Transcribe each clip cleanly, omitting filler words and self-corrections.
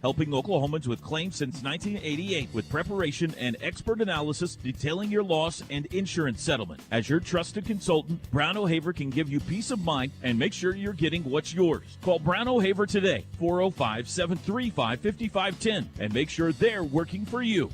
Helping Oklahomans with claims since 1988 with preparation and expert analysis detailing your loss and insurance settlement. As your trusted consultant, Brown O'Haver can give you peace of mind and make sure you're getting what's yours. Call Brown O'Haver today, 405-735-5510, and make sure they're working for you.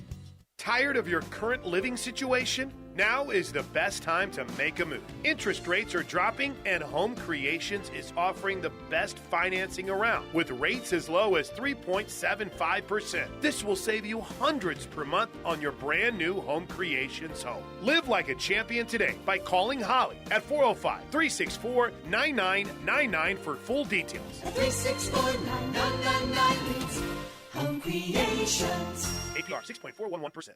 Tired of your current living situation? Now is the best time to make a move. Interest rates are dropping, and Home Creations is offering the best financing around with rates as low as 3.75%. This will save you hundreds per month on your brand new Home Creations home. Live like a champion today by calling Holly at 405-364-9999 for full details. 364-9999 means Home Creations. APR 6.411%.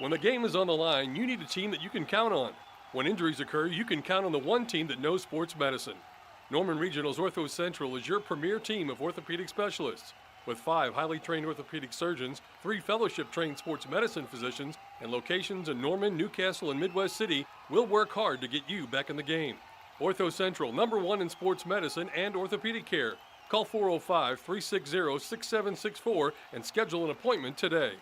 When the game is on the line, you need a team that you can count on. When injuries occur, you can count on the one team that knows sports medicine. Norman Regional's Ortho Central is your premier team of orthopedic specialists. With 5 highly trained orthopedic surgeons, 3 fellowship-trained sports medicine physicians, and locations in Norman, Newcastle, and Midwest City, we'll work hard to get you back in the game. Ortho Central, #1 in sports medicine and orthopedic care. Call 405-360-6764 and schedule an appointment today.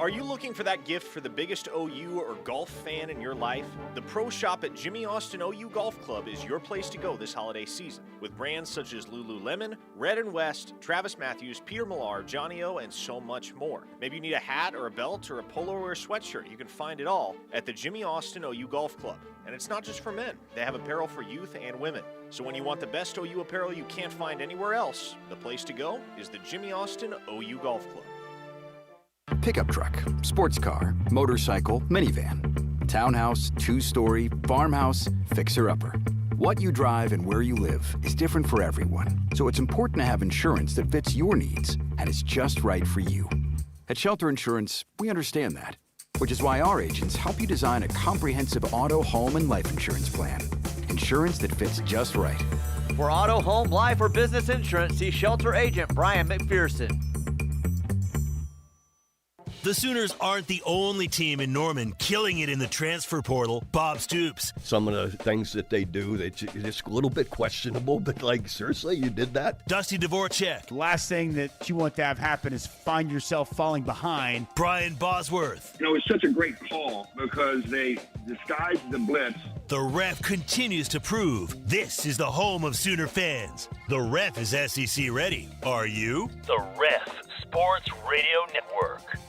Are you looking for that gift for the biggest OU or golf fan in your life? The Pro Shop at Jimmy Austin OU Golf Club is your place to go this holiday season. With brands such as Lululemon, Red & West, Travis Matthews, Peter Millar, Johnny O, and so much more. Maybe you need a hat or a belt or a polo or a sweatshirt. You can find it all at the Jimmy Austin OU Golf Club. And it's not just for men. They have apparel for youth and women. So when you want the best OU apparel you can't find anywhere else, the place to go is the Jimmy Austin OU Golf Club. Pickup truck, sports car, motorcycle, minivan, townhouse, 2-story, farmhouse, fixer-upper. What you drive and where you live is different for everyone, so it's important to have insurance that fits your needs and is just right for you. At Shelter Insurance, we understand that, which is why our agents help you design a comprehensive auto, home, and life insurance plan. Insurance that fits just right. For auto, home, life, or business insurance, see Shelter Agent Brian McPherson. The Sooners aren't the only team in Norman killing it in the transfer portal. Bob Stoops. Some of the things that they do, it's just a little bit questionable, but like, seriously, you did that? Dusty Dvorak. The last thing that you want to have happen is find yourself falling behind. Brian Bosworth. You know, it's such a great call because they disguised the blitz. The Ref continues to prove this is the home of Sooner fans. The Ref is SEC ready. Are you? The Ref Sports Radio Network.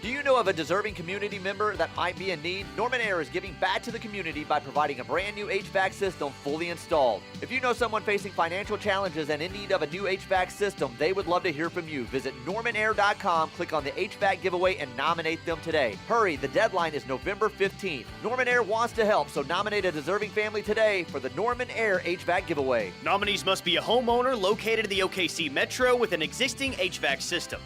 Do you know of a deserving community member that might be in need? Norman Air is giving back to the community by providing a brand new HVAC system fully installed. If you know someone facing financial challenges and in need of a new HVAC system, they would love to hear from you. Visit normanair.com, click on the HVAC giveaway, and nominate them today. Hurry, the deadline is November 15th. Norman Air wants to help, so nominate a deserving family today for the Norman Air HVAC giveaway. Nominees must be a homeowner located in the OKC Metro with an existing HVAC system.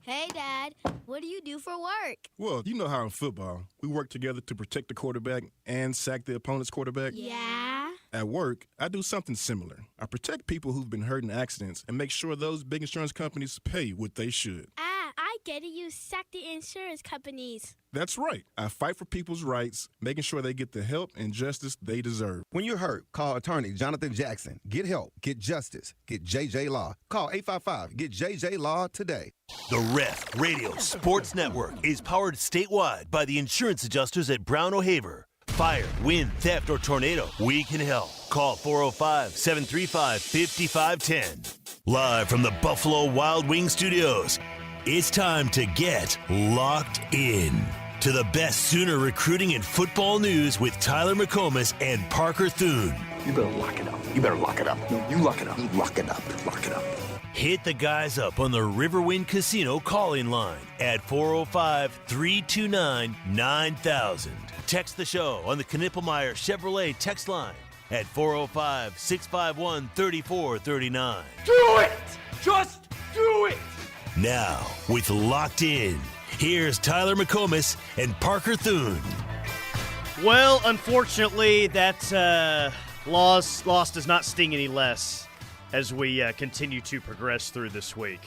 Hey, Dad, what do you do for work? Well, you know how in football, we work together to protect the quarterback and sack the opponent's quarterback. Yeah? At work, I do something similar. I protect people who've been hurt in accidents and make sure those big insurance companies pay what they should. I get it. You sack the insurance companies. That's right. I fight for people's rights, making sure they get the help and justice they deserve. When you're hurt, call attorney Jonathan Jackson. Get help. Get justice. Get JJ Law. Call 855. Get JJ Law today. The Ref Radio Sports Network is powered statewide by the insurance adjusters at Brown O'Haver. Fire, wind, theft, or tornado, we can help. Call 405-735-5510. Live from the Buffalo Wild Wings Studios, it's time to get locked in to the best Sooner recruiting and football news with Tyler McComas and Parker Thune. You better lock it up. You better lock it up. No, you lock it up. You lock it up. Lock it up. Hit the guys up on the Riverwind Casino call-in line at 405-329-9000. Text the show on the Knippelmeyer Chevrolet text line at 405-651-3439. Do it! Just do it! Now, with Locked In, here's Tyler McComas and Parker Thune. Well, unfortunately, that loss does not sting any less as we continue to progress through this week.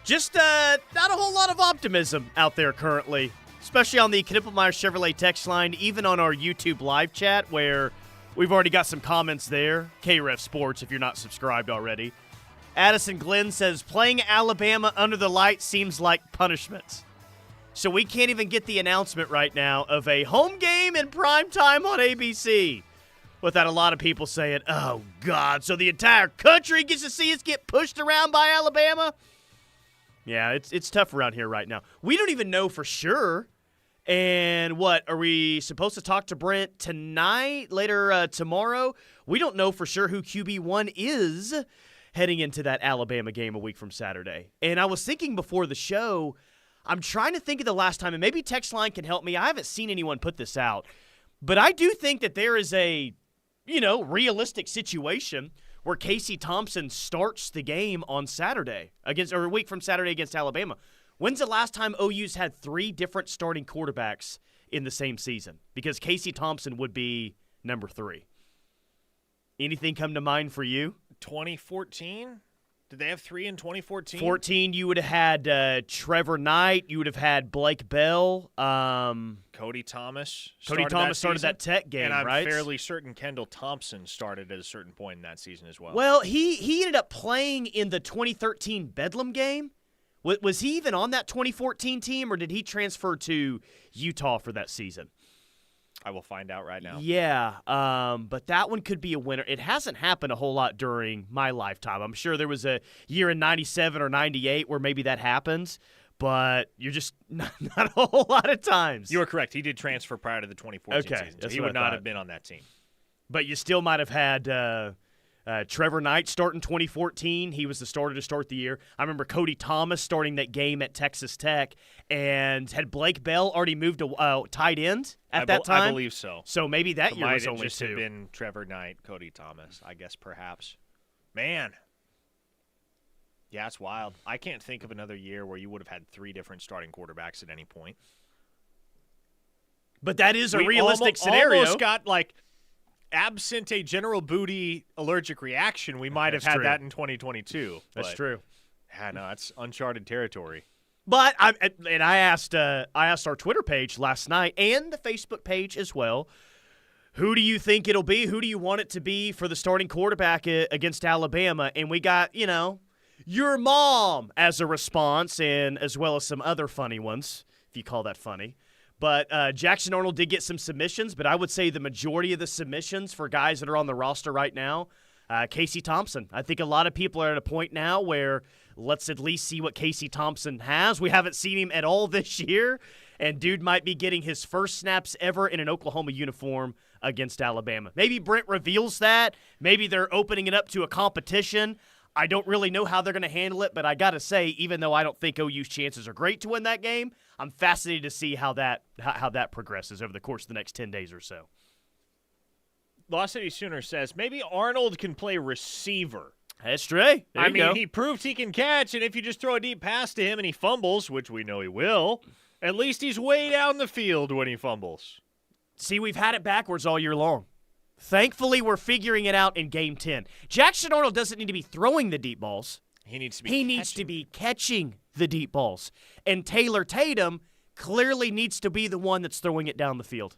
Just not a whole lot of optimism out there currently, especially on the Knippelmeyer Chevrolet text line, even on our YouTube live chat where We've already got some comments there. KREF Sports, if you're not subscribed already. Addison Glenn says, playing Alabama under the lights seems like punishment. So we can't even get the announcement right now of a home game in prime time on ABC without a lot of people saying, oh, God, so the entire country gets to see us get pushed around by Alabama? Yeah, it's tough around here right now. We don't even know for sure. And what, are we supposed to talk to Brent tonight, later tomorrow? We don't know for sure who QB1 is heading into that Alabama game a week from Saturday. And I was thinking before the show, I'm trying to think of the last time, and maybe text line can help me. I haven't seen anyone put this out. But I do think that there is a, realistic situation where Casey Thompson starts the game on Saturday, or a week from Saturday against Alabama. When's the last time OU's had 3 different starting quarterbacks in the same season? Because Casey Thompson would be number 3. Anything come to mind for you? 2014? Did they have 3 in 2014? 14, you would have had Trevor Knight. You would have had Blake Bell. Cody Thomas. Started that Tech game, and right? I'm fairly certain Kendall Thompson started at a certain point in that season as well. Well, he ended up playing in the 2013 Bedlam game. Was he even on that 2014 team, or did he transfer to Utah for that season? I will find out right now. Yeah, but that one could be a winner. It hasn't happened a whole lot during my lifetime. I'm sure there was a year in 97 or 98 where maybe that happens, but you're just not a whole lot of times. You are correct. He did transfer prior to the 2014 season, so he would not have been on that team. But you still might have had Trevor Knight starting 2014. He was the starter to start the year. I remember Cody Thomas starting that game at Texas Tech, and had Blake Bell already moved to tight end at that time? I believe so. So maybe that year was only 2. It might just have been Trevor Knight, Cody Thomas, I guess perhaps. Man. Yeah, it's wild. I can't think of another year where you would have had 3 different starting quarterbacks at any point. But that is a realistic scenario. Almost got absent a General Booty allergic reaction, we might have had that in 2022. That's true. Yeah, no, it's uncharted territory. But I asked our Twitter page last night and the Facebook page as well, who do you think it'll be? Who do you want it to be for the starting quarterback against Alabama? And we got, your mom as a response, and as well as some other funny ones, if you call that funny. But Jackson Arnold did get some submissions, but I would say the majority of the submissions for guys that are on the roster right now, Casey Thompson. I think a lot of people are at a point now where let's at least see what Casey Thompson has. We haven't seen him at all this year, and dude might be getting his first snaps ever in an Oklahoma uniform against Alabama. Maybe Brent reveals that. Maybe they're opening it up to a competition. I don't really know how they're going to handle it, but I got to say, even though I don't think OU's chances are great to win that game, I'm fascinated to see how that progresses over the course of the next 10 days or so. Lost City Sooner says, maybe Arnold can play receiver. That's true. I mean, he proved he can catch, and if you just throw a deep pass to him and he fumbles, which we know he will, at least he's way down the field when he fumbles. See, we've had it backwards all year long. Thankfully, we're figuring it out in Game 10. Jackson Arnold doesn't need to be throwing the deep balls. He needs to be catching the deep balls. And Taylor Tatum clearly needs to be the one that's throwing it down the field.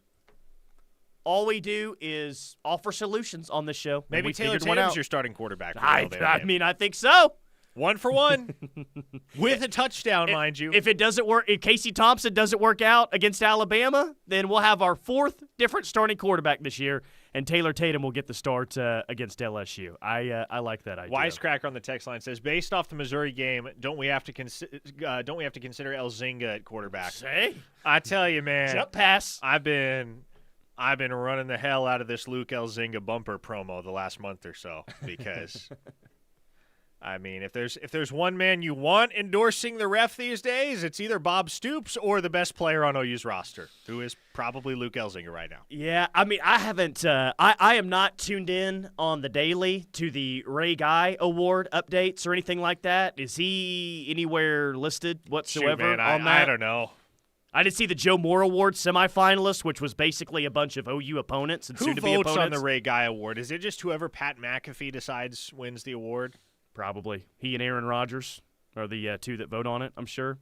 All we do is offer solutions on this show. Maybe Taylor Tatum's your starting quarterback. For I mean, I think so. 1 for 1 with a touchdown, mind you. If it doesn't work, if Casey Thompson doesn't work out against Alabama, then we'll have our 4th different starting quarterback this year, and Taylor Tatum will get the start against LSU. I like that idea. Wisecracker on the text line says, based off the Missouri game, don't we have to consider Elzinga at quarterback? Say, I tell you, man, jump pass. I've been running the hell out of this Luke Elzinga bumper promo the last month or so because. I mean, if there's one man you want endorsing the ref these days, it's either Bob Stoops or the best player on OU's roster, who is probably Luke Elzinga right now. Yeah, I mean, I haven't I am not tuned in on the daily to the Ray Guy Award updates or anything like that. Is he anywhere listed whatsoever? Shoot, man, on that? I don't know. I did see the Joe Moore Award semifinalists, which was basically a bunch of OU opponents and soon-to-be opponents. Who votes on the Ray Guy Award? Is it just whoever Pat McAfee decides wins the award? Probably. He and Aaron Rodgers are the 2 that vote on it, I'm sure.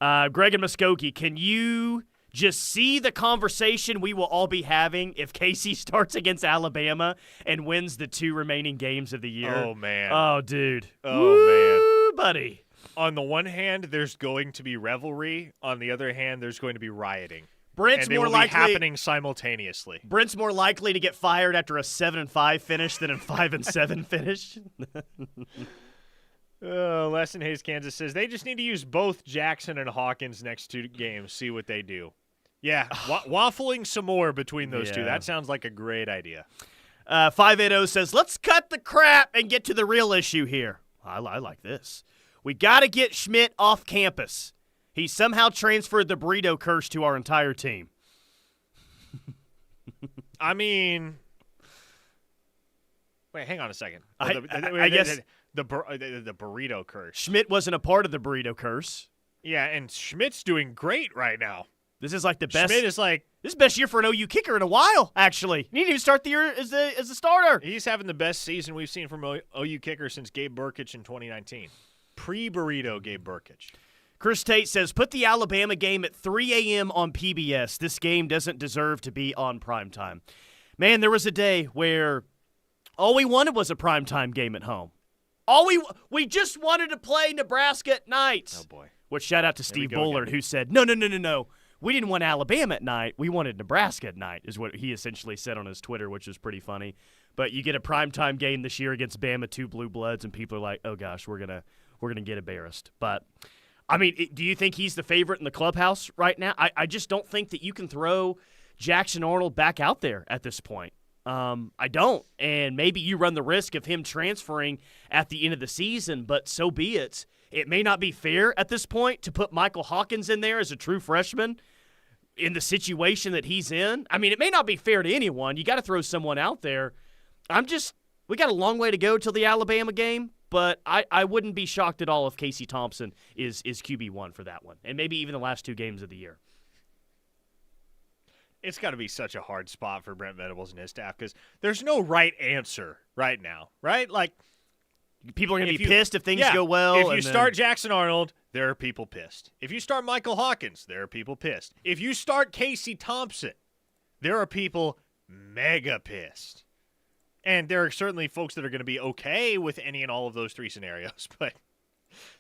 Greg and Muskogee, can you just see the conversation we will all be having if Casey starts against Alabama and wins the 2 remaining games of the year. Oh, man. Oh, dude. Oh, man. Buddy. On the one hand, there's going to be revelry. On the other hand, there's going to be rioting. Brent's and they more will likely be happening simultaneously. Brent's more likely to get fired after a 7-5 finish than a 5-7 finish. Lesson Hayes, Kansas says they just need to use both Jackson and Hawkins next 2 games, see what they do. Yeah, waffling some more between those two. That sounds like a great idea. 580 says, let's cut the crap and get to the real issue here. I like this. We got to get Schmidt off campus. He somehow transferred the burrito curse to our entire team. I mean, wait, hang on a second. I guess the burrito curse. Schmidt wasn't a part of the burrito curse. Yeah, and Schmidt's doing great right now. This is like the best. Schmidt is like this is the best year for an OU kicker in a while. Actually, he didn't even start the year as a starter. He's having the best season we've seen from OU kicker since Gabe Burkich in 2019. Pre-burrito Gabe Burkich. Chris Tate says, put the Alabama game at 3 a.m. on PBS. This game doesn't deserve to be on primetime. Man, there was a day where all we wanted was a primetime game at home. We just wanted to play Nebraska at night. Oh, boy. Which shout out to Steve Bullard, who said, no. We didn't want Alabama at night. We wanted Nebraska at night, is what he essentially said on his Twitter, which is pretty funny. But you get a primetime game this year against Bama, 2 blue bloods, and people are like, oh, gosh, we're gonna get embarrassed. But, I mean, do you think he's the favorite in the clubhouse right now? I just don't think that you can throw Jackson Arnold back out there at this point. I don't. And maybe you run the risk of him transferring at the end of the season, but so be it. It may not be fair at this point to put Michael Hawkins in there as a true freshman in the situation that he's in. I mean, it may not be fair to anyone. You got to throw someone out there. We got a long way to go till the Alabama game, but I wouldn't be shocked at all if Casey Thompson is QB1 for that one, and maybe even the last 2 games of the year. It's got to be such a hard spot for Brent Venables and his staff because there's no right answer right now, right? Like, people are going to be pissed if things go well. If you start Jackson Arnold, there are people pissed. If you start Michael Hawkins, there are people pissed. If you start Casey Thompson, there are people mega pissed. And there are certainly folks that are going to be okay with any and all of those 3 scenarios, but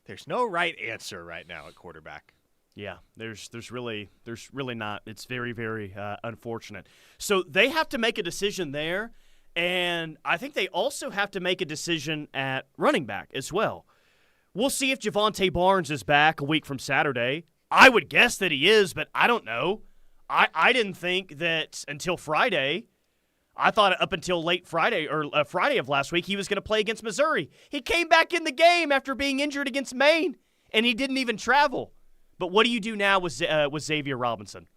there's no right answer right now at quarterback. Yeah, there's really not. It's very, very unfortunate. So they have to make a decision there. And I think they also have to make a decision at running back as well. We'll see if Javonte Barnes is back a week from Saturday. I would guess that he is, but I don't know. I didn't think that until Friday. I thought up until late Friday or Friday of last week he was going to play against Missouri. He came back in the game after being injured against Maine, and he didn't even travel. But what do you do now with Xavier Robinson?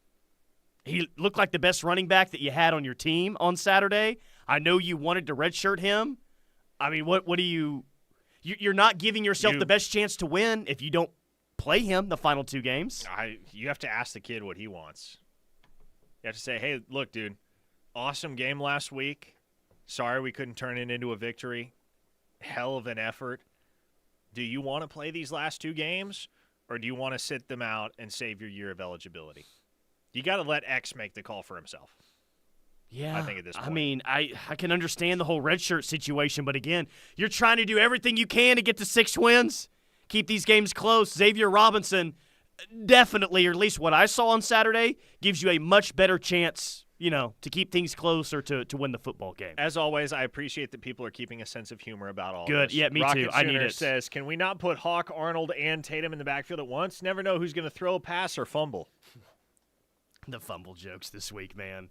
He looked like the best running back that you had on your team on Saturday. I know you wanted to redshirt him. I mean, what do you – you're not giving yourself the best chance to win if you don't play him the final 2 games. You have to ask the kid what he wants. You have to say, hey, look, dude, awesome game last week. Sorry we couldn't turn it into a victory. Hell of an effort. Do you want to play these last 2 games, or do you want to sit them out and save your year of eligibility? You got to let X make the call for himself. Yeah, I think at this point. I mean, I can understand the whole redshirt situation, but again, you're trying to do everything you can to get to 6 wins, keep these games close. Xavier Robinson definitely, or at least what I saw on Saturday, gives you a much better chance, to keep things close or to win the football game. As always, I appreciate that people are keeping a sense of humor about all Good, this. yeah, me Rocket too. I need Sooner it. Says, can we not put Hawk, Arnold, and Tatum in the backfield at once? Never know who's going to throw a pass or fumble. The fumble jokes this week, man.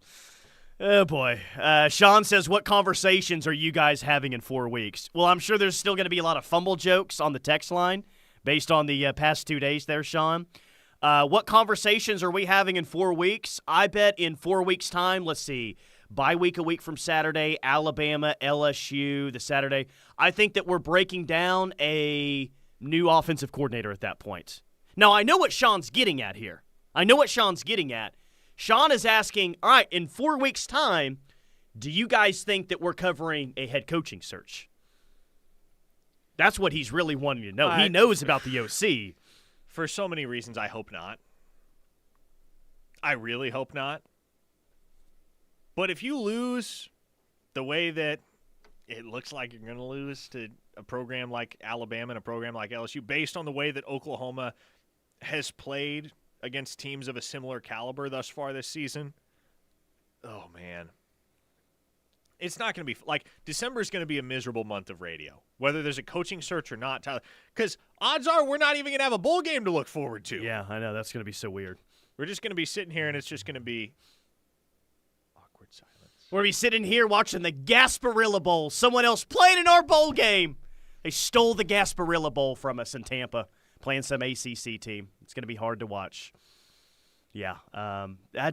Oh, boy. Sean says, what conversations are you guys having in 4 weeks? Well, I'm sure there's still going to be a lot of fumble jokes on the text line based on the past 2 days there, Sean. What conversations are we having in 4 weeks? I bet in 4 weeks' time, let's see, bye week a week from Saturday, Alabama, LSU, the Saturday. I think that we're breaking down a new offensive coordinator at that point. Now, I know what Sean's getting at here. Sean is asking, all right, in 4 weeks' time, do you guys think that we're covering a head coaching search? That's what he's really wanting to know. He knows about the OC. For so many reasons, I hope not. I really hope not. But if you lose the way that it looks like you're going to lose to a program like Alabama and a program like LSU, based on the way that Oklahoma has played against teams of a similar caliber thus far this season, oh, man. It's not going to be – like, December is going to be a miserable month of radio, whether there's a coaching search or not, Tyler. Because odds are we're not even going to have a bowl game to look forward to. Yeah, I know. That's going to be so weird. We're just going to be sitting here, and it's just going to be awkward silence. We're going to be sitting here watching the Gasparilla Bowl. Someone else played in our bowl game. They stole the Gasparilla Bowl from us in Tampa, playing some ACC team. It's going to be hard to watch. Yeah, I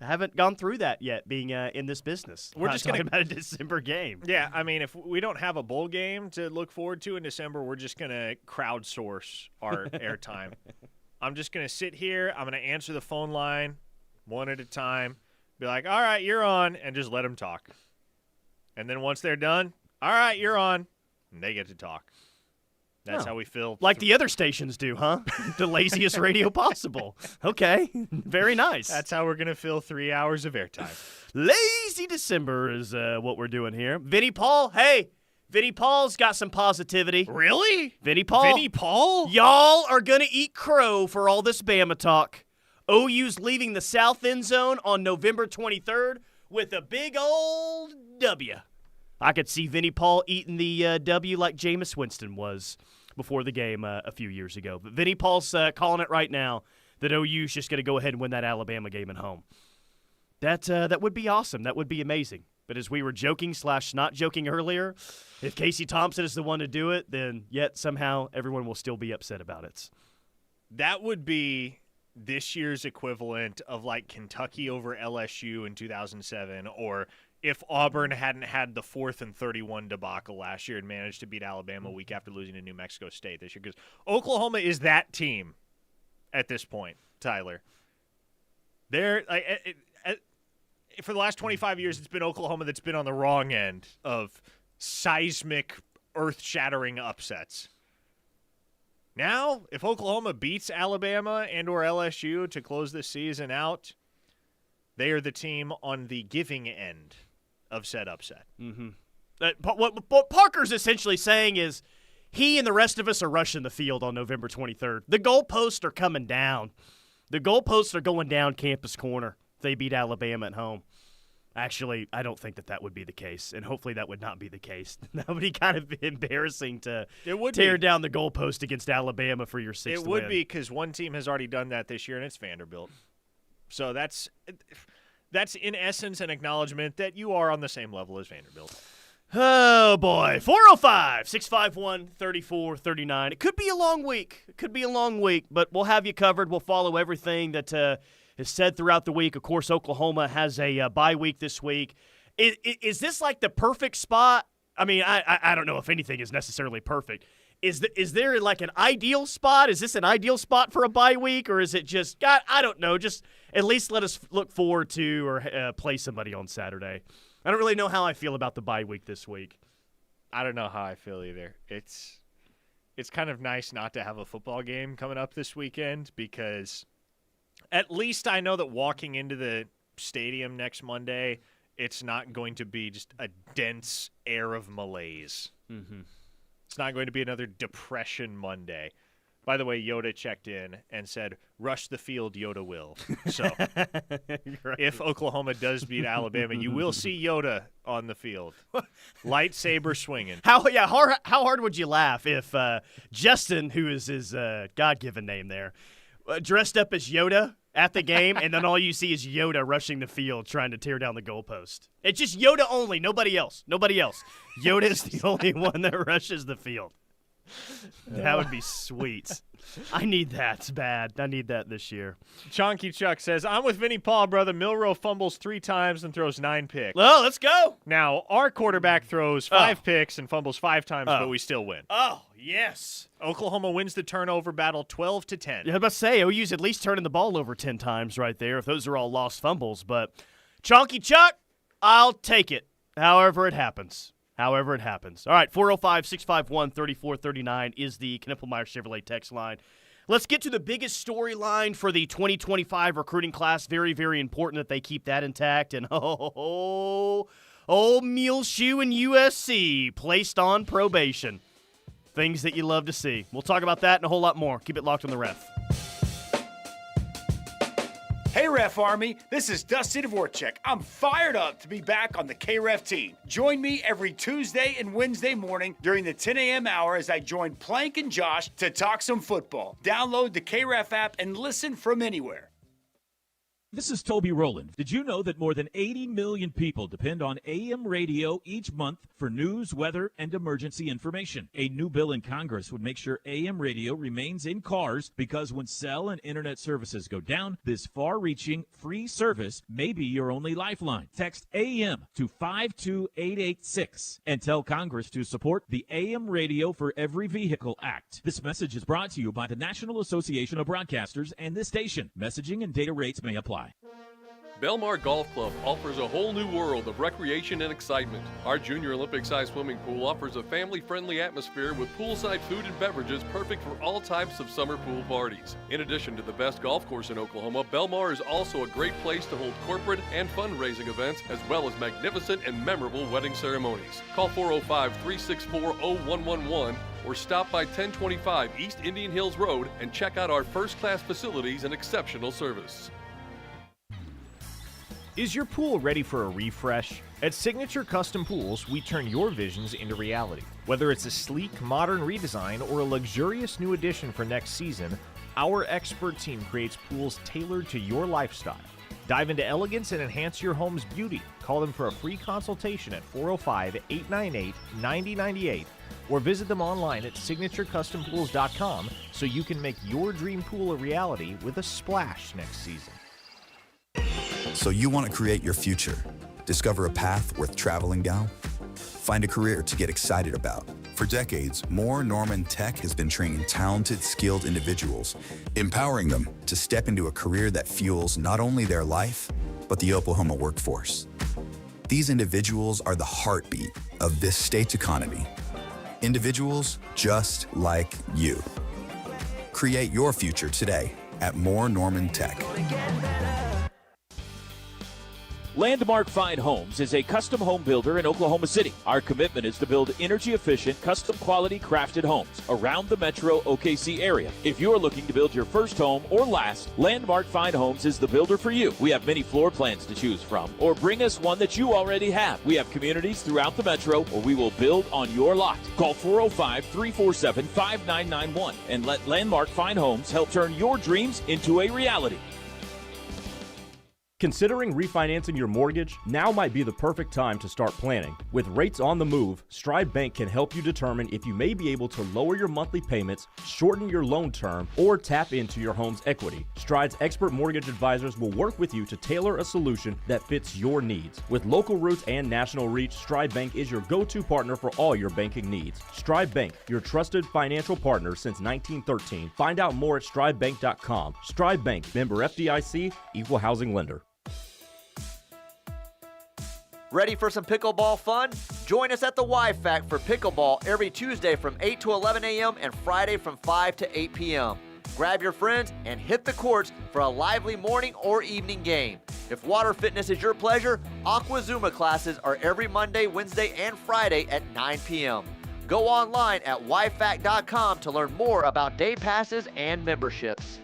haven't gone through that yet, being in this business. We're just talking about a December game. Yeah, I mean, if we don't have a bowl game to look forward to in December, we're just going to crowdsource our airtime. I'm just going to sit here. I'm going to answer the phone line one at a time, be like, all right, you're on, and just let them talk. And then once they're done, all right, you're on, and they get to talk. That's how we feel. Like the other stations do, huh? The laziest radio possible. Okay, very nice. That's how we're going to fill 3 hours of airtime. Lazy December is what we're doing here. Vinny Paul, hey, Vinny Paul's got some positivity. Really? Vinny Paul? Vinny Paul? Y'all are going to eat crow for all this Bama talk. OU's leaving the South end zone on November 23rd with a big old W. I could see Vinny Paul eating the W like Jameis Winston was before the game a few years ago. But Vinny Paul's calling it right now that OU's just going to go ahead and win that Alabama game at home. That would be awesome. That would be amazing. But as we were joking / not joking earlier, if Casey Thompson is the one to do it, then yet somehow everyone will still be upset about it. That would be this year's equivalent of like Kentucky over LSU in 2007, or if Auburn hadn't had the 4th and 31 debacle last year and managed to beat Alabama a week after losing to New Mexico State this year. Because Oklahoma is that team at this point, Tyler. They're for the last 25 years, it's been Oklahoma that's been on the wrong end of seismic, earth-shattering upsets. Now, if Oklahoma beats Alabama and or LSU to close this season out, they are the team on the giving end of said upset. Mm-hmm. What Parker's essentially saying is he and the rest of us are rushing the field on November 23rd. The goalposts are coming down. The goalposts are going down Campus Corner if they beat Alabama at home. Actually, I don't think that would be the case, and hopefully that would not be the case. That would be kind of embarrassing to tear down the goalpost against Alabama for your 6th win. It would be, because one team has already done that this year, and it's Vanderbilt. So that's in essence an acknowledgement that you are on the same level as Vanderbilt. Oh, boy. 405-651-3439. It could be a long week. But we'll have you covered. We'll follow everything that is said throughout the week. Of course, Oklahoma has a bye week this week. Is this like the perfect spot? I mean, I don't know if anything is necessarily perfect. Is there like an ideal spot? Is this an ideal spot for a bye week, or is it just, God, I don't know, just at least let us look forward to or play somebody on Saturday? I don't really know how I feel about the bye week this week. I don't know how I feel either. It's kind of nice not to have a football game coming up this weekend, because at least I know that walking into the stadium next Monday, it's not going to be just a dense air of malaise. Mm-hmm. It's not going to be another Depression Monday. By the way, Yoda checked in and said, rush the field, Yoda will. So right. If Oklahoma does beat Alabama, you will see Yoda on the field. Lightsaber swinging. How hard would you laugh if Justin, who is his God-given name there, dressed up as Yoda at the game, and then all you see is Yoda rushing the field trying to tear down the goalpost? It's just Yoda only, nobody else. Yoda is the only one that rushes the field. That would be sweet. I need that bad. I need that this year. Chonky Chuck says, I'm with Vinny Paul, brother. Milroe fumbles 3 times and throws 9 picks. Well, let's go. Now, our quarterback throws 5 picks and fumbles 5 times, but we still win. Oh, yes. Oklahoma wins the turnover battle 12-10. Yeah, I was about to say, OU's at least turning the ball over 10 times right there, if those are all lost fumbles. But Chonky Chuck, I'll take it, however it happens. All right, 405-651-3439 is the Knippelmeyer Chevrolet text line. Let's get to the biggest storyline for the 2025 recruiting class. Very, very important that they keep that intact. And old Muleshoe and USC placed on probation. Things that you love to see. We'll talk about that and a whole lot more. Keep it locked on the Ref. Hey, Ref Army, this is Dusty Dvorak. I'm fired up to be back on the K-Ref team. Join me every Tuesday and Wednesday morning during the 10 a.m. hour as I join Plank and Josh to talk some football. Download the K-Ref app and listen from anywhere. This is Toby Rowland. Did you know that more than 80 million people depend on AM radio each month for news, weather, and emergency information? A new bill in Congress would make sure AM radio remains in cars because when cell and internet services go down, this far-reaching free service may be your only lifeline. Text AM to 52886 and tell Congress to support the AM Radio for Every Vehicle Act. This message is brought to you by the National Association of Broadcasters and this station. Messaging and data rates may apply. Belmar Golf Club offers a whole new world of recreation and excitement. Our Junior Olympic-sized swimming pool offers a family-friendly atmosphere with poolside food and beverages perfect for all types of summer pool parties. In addition to the best golf course in Oklahoma, Belmar is also a great place to hold corporate and fundraising events, as well as magnificent and memorable wedding ceremonies. Call 405-364-0111 or stop by 1025 East Indian Hills Road and check out our first-class facilities and exceptional service. Is your pool ready for a refresh? At Signature Custom Pools, we turn your visions into reality. Whether it's a sleek, modern redesign or a luxurious new addition for next season, our expert team creates pools tailored to your lifestyle. Dive into elegance and enhance your home's beauty. Call them for a free consultation at 405-898-9098 or visit them online at signaturecustompools.com so you can make your dream pool a reality with a splash next season. So you want to create your future, discover a path worth traveling down, find a career to get excited about. For decades, Moore Norman Tech has been training talented, skilled individuals, empowering them to step into a career that fuels not only their life, but the Oklahoma workforce. These individuals are the heartbeat of this state's economy. Individuals just like you. Create your future today at Moore Norman Tech. Landmark Fine Homes is a custom home builder in Oklahoma City. Our commitment is to build energy-efficient, custom-quality crafted homes around the metro OKC area. If you are looking to build your first home or last, Landmark Fine Homes is the builder for you. We have many floor plans to choose from, or bring us one that you already have. We have communities throughout the metro, or we will build on your lot. Call 405-347-5991 and let Landmark Fine Homes help turn your dreams into a reality. Considering refinancing your mortgage? Now might be the perfect time to start planning. With rates on the move, Stride Bank can help you determine if you may be able to lower your monthly payments, shorten your loan term, or tap into your home's equity. Stride's expert mortgage advisors will work with you to tailor a solution that fits your needs. With local roots and national reach, Stride Bank is your go-to partner for all your banking needs. Stride Bank, your trusted financial partner since 1913. Find out more at stridebank.com. Stride Bank, member FDIC, equal housing lender. Ready for some pickleball fun? Join us at the YFAC for pickleball every Tuesday from 8 to 11 a.m. and Friday from 5 to 8 p.m. Grab your friends and hit the courts for a lively morning or evening game. If water fitness is your pleasure, Aqua Zuma classes are every Monday, Wednesday, and Friday at 9 p.m. Go online at YFAC.com to learn more about day passes and memberships.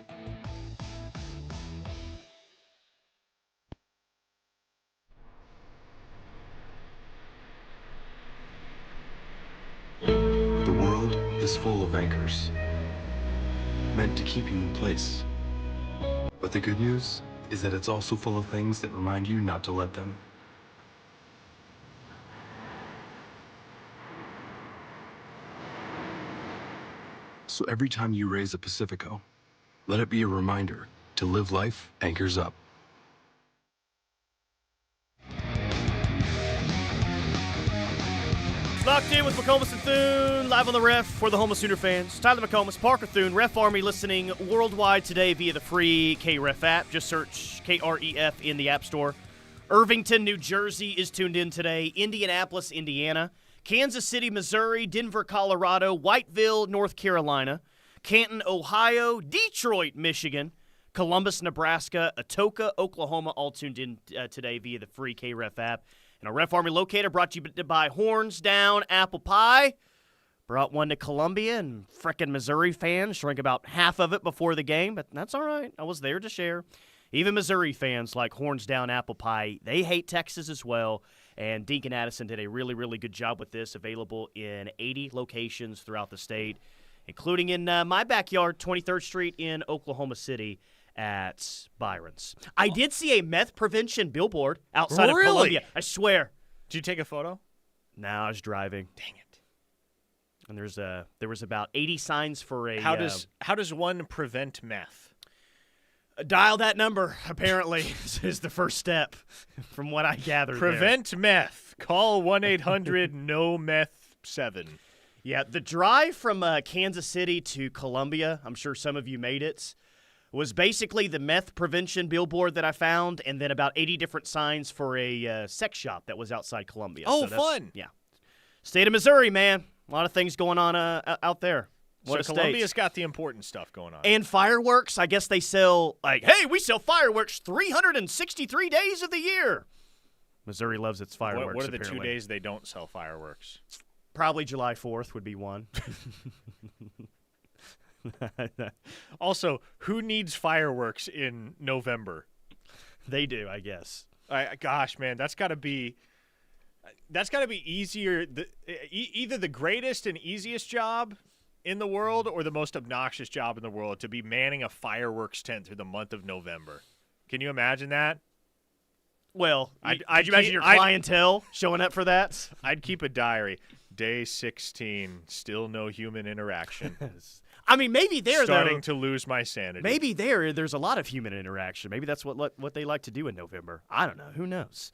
The world is full of anchors, meant to keep you in place. But the good news is that it's also full of things that remind you not to let them. So every time you raise a Pacifico, let it be a reminder to live life anchors up. Locked in with McComas and Thune, live on the Ref for the Houma Sooner fans. Tyler McComas, Parker Thune, Ref Army listening worldwide today via the free K-Ref app. Just search KREF in the App Store. Irvington, New Jersey is tuned in today. Indianapolis, Indiana. Kansas City, Missouri. Denver, Colorado. Whiteville, North Carolina. Canton, Ohio, Detroit, Michigan, Columbus, Nebraska, Atoka, Oklahoma, all tuned in today via the free KREF app. And our Ref Army Locator brought to you by Horns Down Apple Pie. Brought one to Columbia, and frickin' Missouri fans drank about half of it before the game, but that's all right. I was there to share. Even Missouri fans like Horns Down Apple Pie, they hate Texas as well. And Deacon Addison did a really, really good job with this, available in 80 locations throughout the state, including in my backyard, 23rd Street in Oklahoma City at Byron's. I did see a meth prevention billboard outside of Columbia. I swear. Did you take a photo? No, I was driving. Dang it. And there was about 80 signs for a... How does one prevent meth? Dial that number, apparently, is the first step, from what I gathered. Prevent meth. Call 1-800-NO-METH-7. Yeah, the drive from Kansas City to Columbia, I'm sure some of you made it, was basically the meth prevention billboard that I found, and then about 80 different signs for a sex shop that was outside Columbia. Oh, so fun. Yeah. State of Missouri, man. A lot of things going on out there. What so Columbia's got the important stuff going on. And fireworks, I guess they sell, hey, we sell fireworks 363 days of the year. Missouri loves its fireworks, What are the apparently. 2 days they don't sell fireworks? Probably July 4th would be one. Also, who needs fireworks in November? They do, I guess. Gosh, man, that's got to be easier. Either the greatest and easiest job in the world or the most obnoxious job in the world to be manning a fireworks tent through the month of November. Can you imagine that? Well, could you imagine your clientele showing up for that? I'd keep a diary. Day 16, still no human interaction. I mean, maybe starting to lose my sanity. Maybe there's a lot of human interaction. Maybe that's what they like to do in November. I don't know. Who knows?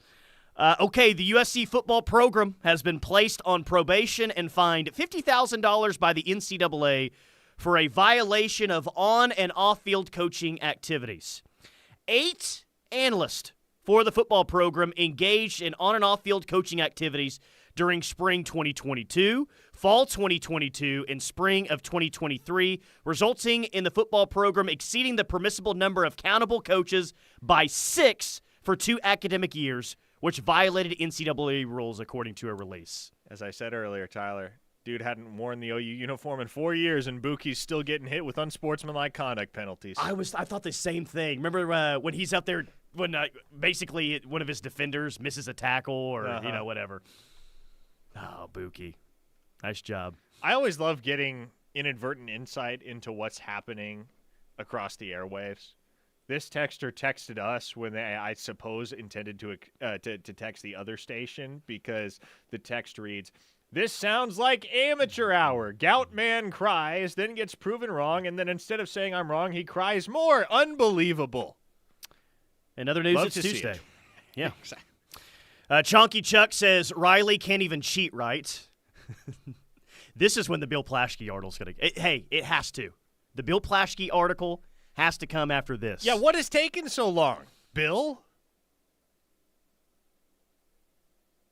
Okay, the USC football program has been placed on probation and fined $50,000 by the NCAA for a violation of on- and off-field coaching activities. 8 analysts for the football program engaged in on- and off-field coaching activities during spring 2022, fall 2022, and spring of 2023, resulting in the football program exceeding the permissible number of countable coaches by 6 for 2 academic years, which violated NCAA rules according to a release. As I said earlier, Tyler, dude hadn't worn the OU uniform in 4 years, and Buki's still getting hit with unsportsmanlike conduct penalties. I thought the same thing. Remember when he's out there when basically one of his defenders misses a tackle or whatever. Oh, Buki. Nice job. I always love getting inadvertent insight into what's happening across the airwaves. This texter texted us when they, I suppose, intended to text the other station because the text reads, "This sounds like amateur hour. Gout man cries, then gets proven wrong, and then instead of saying I'm wrong, he cries more. Unbelievable." In other news, Love it's to see Tuesday. it. Yeah. Chonky Chuck says Riley can't even cheat right. This is when the Bill Plaschke article's going to – hey, it has to. The Bill Plaschke article has to come after this. Yeah, what has taken so long? Bill?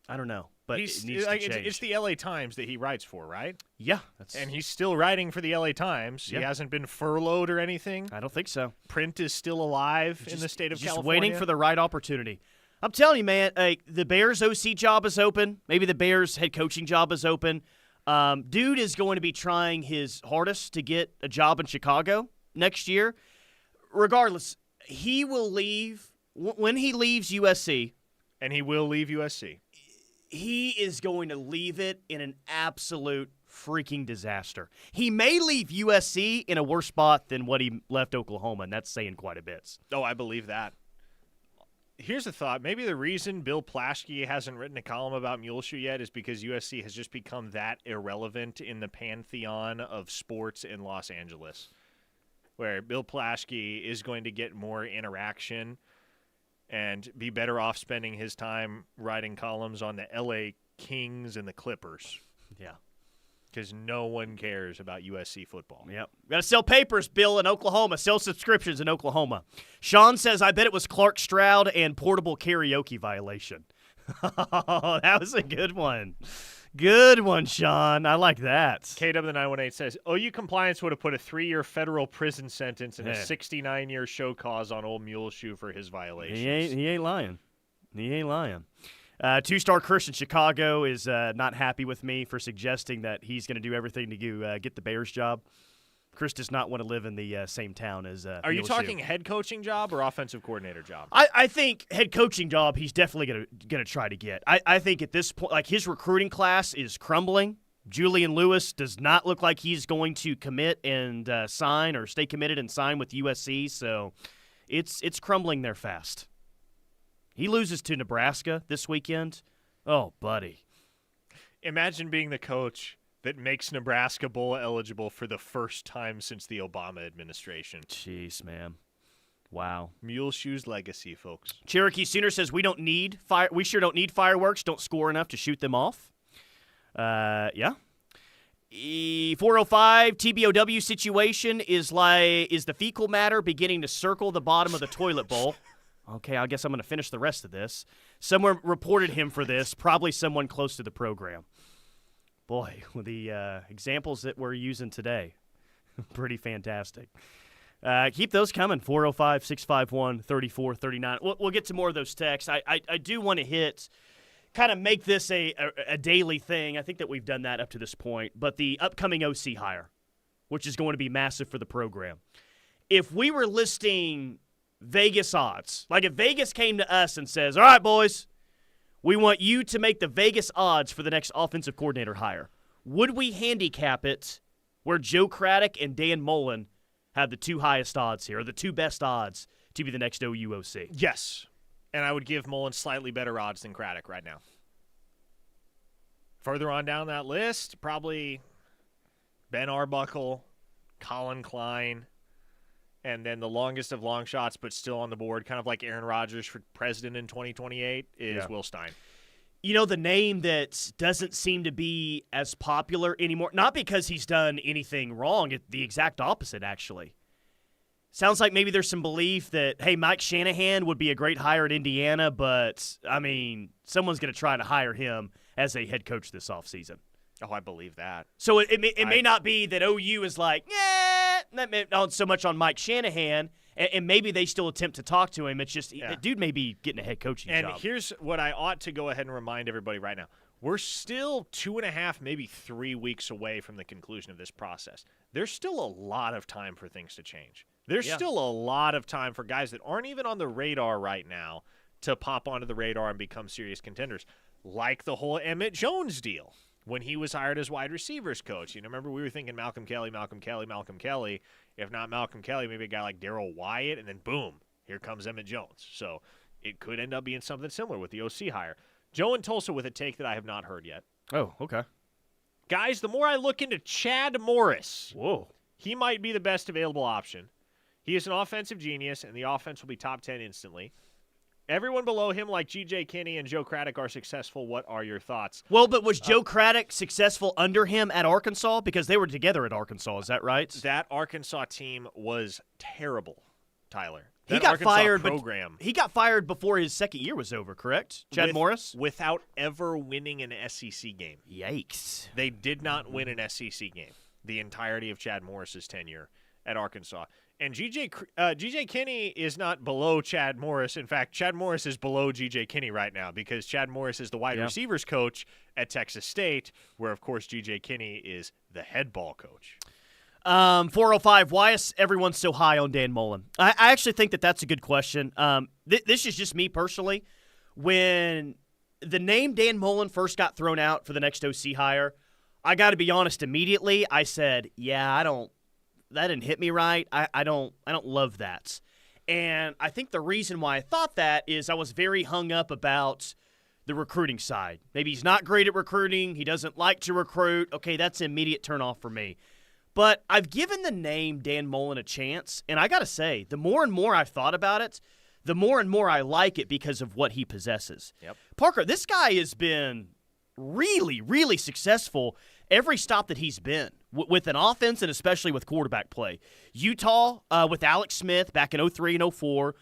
I don't know, but it needs like, to change. It's the LA Times that he writes for, right? Yeah. And he's still writing for the LA Times. Yeah. He hasn't been furloughed or anything. I don't think so. Print is still alive in the state of just California. Waiting for the right opportunity. I'm telling you, man, the Bears OC job is open. Maybe the Bears head coaching job is open. Dude is going to be trying his hardest to get a job in Chicago next year. Regardless, he will leave when he leaves USC. And he will leave USC. He is going to leave it in an absolute freaking disaster. He may leave USC in a worse spot than what he left Oklahoma, and that's saying quite a bit. Oh, I believe that. Here's a thought. Maybe the reason Bill Plaschke hasn't written a column about Muleshoe yet is because USC has just become that irrelevant in the pantheon of sports in Los Angeles, where Bill Plaschke is going to get more interaction and be better off spending his time writing columns on the LA Kings and the Clippers. Yeah. Because no one cares about USC football. Yep. Got to sell papers, Bill, in Oklahoma. Sell subscriptions in Oklahoma. Sean says, I bet it was Clark Stroud and portable karaoke violation. That was a good one. Good one, Sean. I like that. KW918 says, OU compliance would have put a 3-year federal prison sentence and a Yeah. 69-year show cause on old Muleshoe for his violations. He ain't lying. He ain't lying. Two-star Chris in Chicago is not happy with me for suggesting that he's going to do everything to get the Bears job. Chris does not want to live in the same town as Are you Muleshoe. talking head coaching job or offensive coordinator job? I think head coaching job he's definitely gonna try to get. I think at this point, like, his recruiting class is crumbling. Julian Lewis does not look like he's going to commit and sign or stay committed and sign with USC. So it's crumbling there fast. He loses to Nebraska this weekend. Oh, buddy. Imagine being the coach that makes Nebraska bowl eligible for the first time since the Obama administration. Jeez, man. Wow. Muleshoe's legacy, folks. Cherokee Sooner says we sure don't need fireworks. Don't score enough to shoot them off. Yeah. 405 TBOW situation is the fecal matter beginning to circle the bottom of the toilet bowl. Okay, I guess I'm going to finish the rest of this. Someone reported him for this, probably someone close to the program. Boy, the examples that we're using today, pretty fantastic. Keep those coming, 405-651-3439. We'll get to more of those texts. I do want to kind of make this a daily thing. I think that we've done that up to this point. But the upcoming OC hire, which is going to be massive for the program. If we were listing Vegas odds, like if Vegas came to us and says, all right, boys, we want you to make the Vegas odds for the next offensive coordinator hire, would we handicap it where Joe Craddock and Dan Mullen have the two highest odds here, or the two best odds to be the next OUOC? Yes. And I would give Mullen slightly better odds than Craddock right now. Further on down that list, probably Ben Arbuckle, Colin Klein, and then the longest of long shots, but still on the board, kind of like Aaron Rodgers for president in 2028, is Will Stein. You know, the name that doesn't seem to be as popular anymore, not because he's done anything wrong, the exact opposite, actually. Sounds like maybe there's some belief that, hey, Mike Shanahan would be a great hire at Indiana, but, I mean, someone's going to try to hire him as a head coach this offseason. Oh, I believe that. So it may not be that OU is like, not so much on Mike Shanahan, and maybe they still attempt to talk to him. It's just the dude may be getting a head coaching job. And here's what I ought to go ahead and remind everybody right now. We're still 2.5, maybe 3 weeks away from the conclusion of this process. There's still a lot of time for things to change. There's still a lot of time for guys that aren't even on the radar right now to pop onto the radar and become serious contenders, like the whole Emmett Jones deal when he was hired as wide receivers coach. You know, remember we were thinking Malcolm Kelly. If not Malcolm Kelly, maybe a guy like Darryl Wyatt, and then boom, here comes Emmett Jones. So it could end up being something similar with the OC hire. Joe in Tulsa with a take that I have not heard yet. Oh, okay. Guys, the more I look into Chad Morris, whoa, he might be the best available option. He is an offensive genius, and the offense will be top 10 instantly. Everyone below him, like G.J. Kinney and Joe Craddock, are successful. What are your thoughts? Well, but was Joe Craddock successful under him at Arkansas? Because they were together at Arkansas. Is that right? That Arkansas team was terrible, Tyler. He got fired, but he got fired before his second year was over, correct? Chad Morris? Without ever winning an SEC game. Yikes. They did not win an SEC game the entirety of Chad Morris's tenure at Arkansas. And G.J. Kinney is not below Chad Morris. In fact, Chad Morris is below G.J. Kinney right now because Chad Morris is the wide receivers coach at Texas State, where, of course, G.J. Kinney is the head ball coach. 405, why is everyone so high on Dan Mullen? I actually think that's a good question. This is just me personally. When the name Dan Mullen first got thrown out for the next OC hire, I got to be honest, immediately I said, that didn't hit me right. I don't love that. And I think the reason why I thought that is I was very hung up about the recruiting side. Maybe he's not great at recruiting. He doesn't like to recruit. Okay, that's an immediate turnoff for me. But I've given the name Dan Mullen a chance, and I got to say, the more and more I've thought about it, the more and more I like it because of what he possesses. Yep. Parker, this guy has been really, really successful every stop that he's been with an offense and especially with quarterback play. Utah with Alex Smith back in 03 and 04.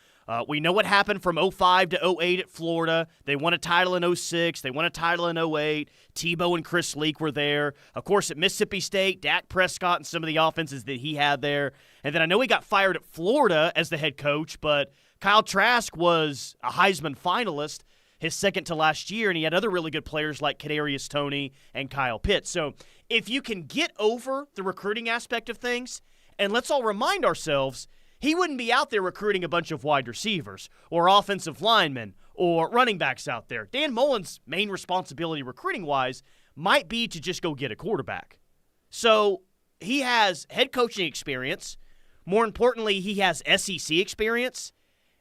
We know what happened from 05 to 08 at Florida. They won a title in 06. They won a title in 08. Tebow and Chris Leak were there. Of course, at Mississippi State, Dak Prescott and some of the offenses that he had there. And then I know he got fired at Florida as the head coach, but Kyle Trask was a Heisman finalist his second to last year, and he had other really good players like Kadarius Toney and Kyle Pitts. So if you can get over the recruiting aspect of things, and let's all remind ourselves, he wouldn't be out there recruiting a bunch of wide receivers or offensive linemen or running backs out there. Dan Mullen's main responsibility recruiting-wise might be to just go get a quarterback. So he has head coaching experience. More importantly, he has SEC experience,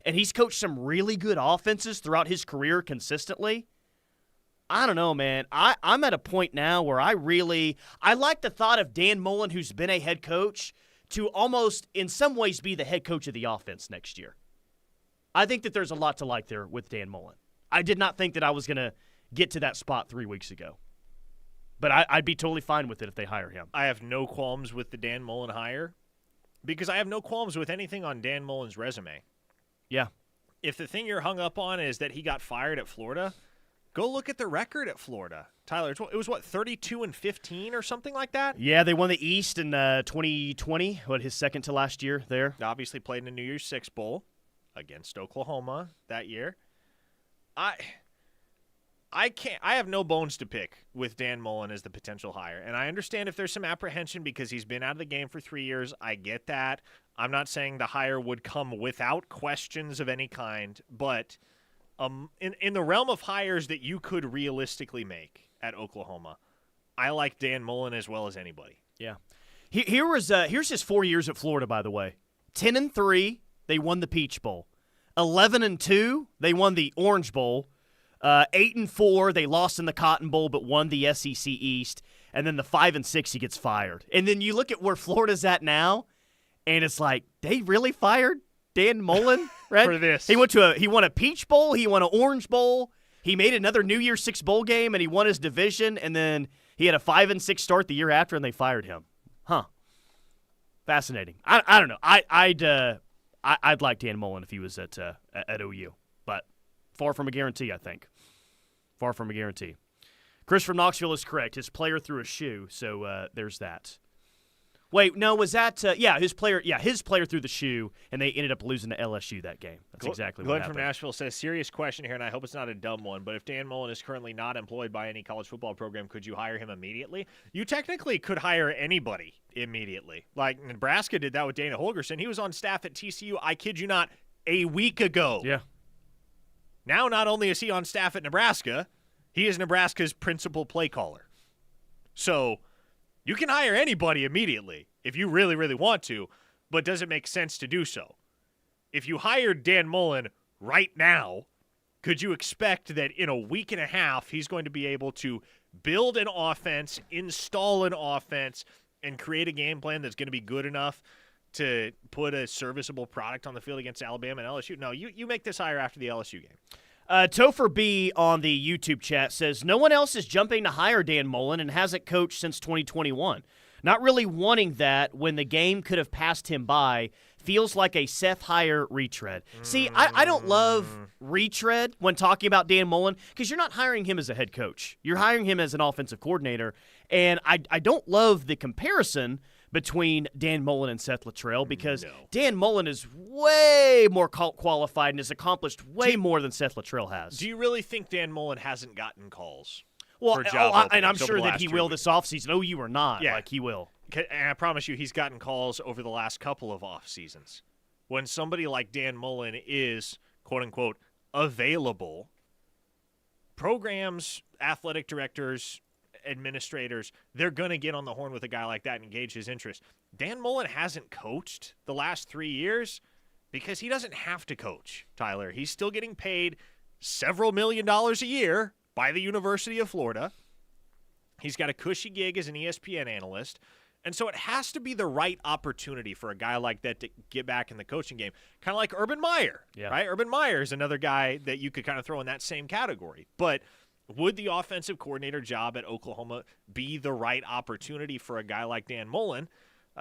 and he's coached some really good offenses throughout his career consistently. I don't know, man. I'm at a point now where I like the thought of Dan Mullen, who's been a head coach, to almost, in some ways, be the head coach of the offense next year. I think that there's a lot to like there with Dan Mullen. I did not think that I was going to get to that spot 3 weeks ago. But I'd be totally fine with it if they hire him. I have no qualms with the Dan Mullen hire because I have no qualms with anything on Dan Mullen's resume. Yeah. If the thing you're hung up on is that he got fired at Florida, go look at the record at Florida. Tyler, it was what, 32-15 or something like that? Yeah, they won the East in 2020, his second to last year there. Obviously played in the New Year's Six Bowl against Oklahoma that year. I have no bones to pick with Dan Mullen as the potential hire. And I understand if there's some apprehension because he's been out of the game for 3 years. I get that. I'm not saying the hire would come without questions of any kind, but in the realm of hires that you could realistically make at Oklahoma, I like Dan Mullen as well as anybody. Yeah. Here's his 4 years at Florida, by the way. 10-3, they won the Peach Bowl. 11-2, they won the Orange Bowl. 8-4, they lost in the Cotton Bowl but won the SEC East. And then the 5-6, he gets fired. And then you look at where Florida's at now, and it's like, they really fired Dan Mullen, right? For this. He won a Peach Bowl, he won an Orange Bowl, he made another New Year's Six Bowl game, and he won his division, and then he had a 5-6 start the year after, and they fired him. Huh. Fascinating. I don't know. I'd like Dan Mullen if he was at OU, but far from a guarantee, I think. Far from a guarantee. Chris from Knoxville is correct. His player threw a shoe, so there's that. Wait, no, was that his player threw the shoe, and they ended up losing to LSU that game. That's exactly what happened. Glenn from Nashville says, serious question here, and I hope it's not a dumb one, but if Dan Mullen is currently not employed by any college football program, could you hire him immediately? You technically could hire anybody immediately. Like Nebraska did that with Dana Holgorsen. He was on staff at TCU, I kid you not, a week ago. Yeah. Now not only is he on staff at Nebraska, he is Nebraska's principal play caller. So you can hire anybody immediately if you really, really want to, but does it make sense to do so? If you hired Dan Mullen right now, could you expect that in a week and a half he's going to be able to build an offense, install an offense, and create a game plan that's going to be good enough to put a serviceable product on the field against Alabama and LSU? No, you make this hire after the LSU game. Topher B on the YouTube chat says, no one else is jumping to hire Dan Mullen and hasn't coached since 2021. Not really wanting that when the game could have passed him by. Feels like a Seth hire retread. See, I don't love retread when talking about Dan Mullen because you're not hiring him as a head coach. You're hiring him as an offensive coordinator. And I don't love the comparison between Dan Mullen and Seth Luttrell because Dan Mullen is way more qualified and has accomplished way more than Seth Luttrell has. Do you really think Dan Mullen hasn't gotten calls? Well, and I'm sure that he will this offseason. Oh, you are not. Yeah. Like, he will. And I promise you he's gotten calls over the last couple of off seasons. When somebody like Dan Mullen is, quote-unquote, available, programs, athletic directors, administrators, they're going to get on the horn with a guy like that and engage his interest. Dan Mullen hasn't coached the last 3 years because he doesn't have to coach, Tyler. He's still getting paid several $1 million a year by the University of Florida. He's got a cushy gig as an ESPN analyst. And so it has to be the right opportunity for a guy like that to get back in the coaching game. Kind of like Urban Meyer, right? Urban Meyer is another guy that you could kind of throw in that same category. But would the offensive coordinator job at Oklahoma be the right opportunity for a guy like Dan Mullen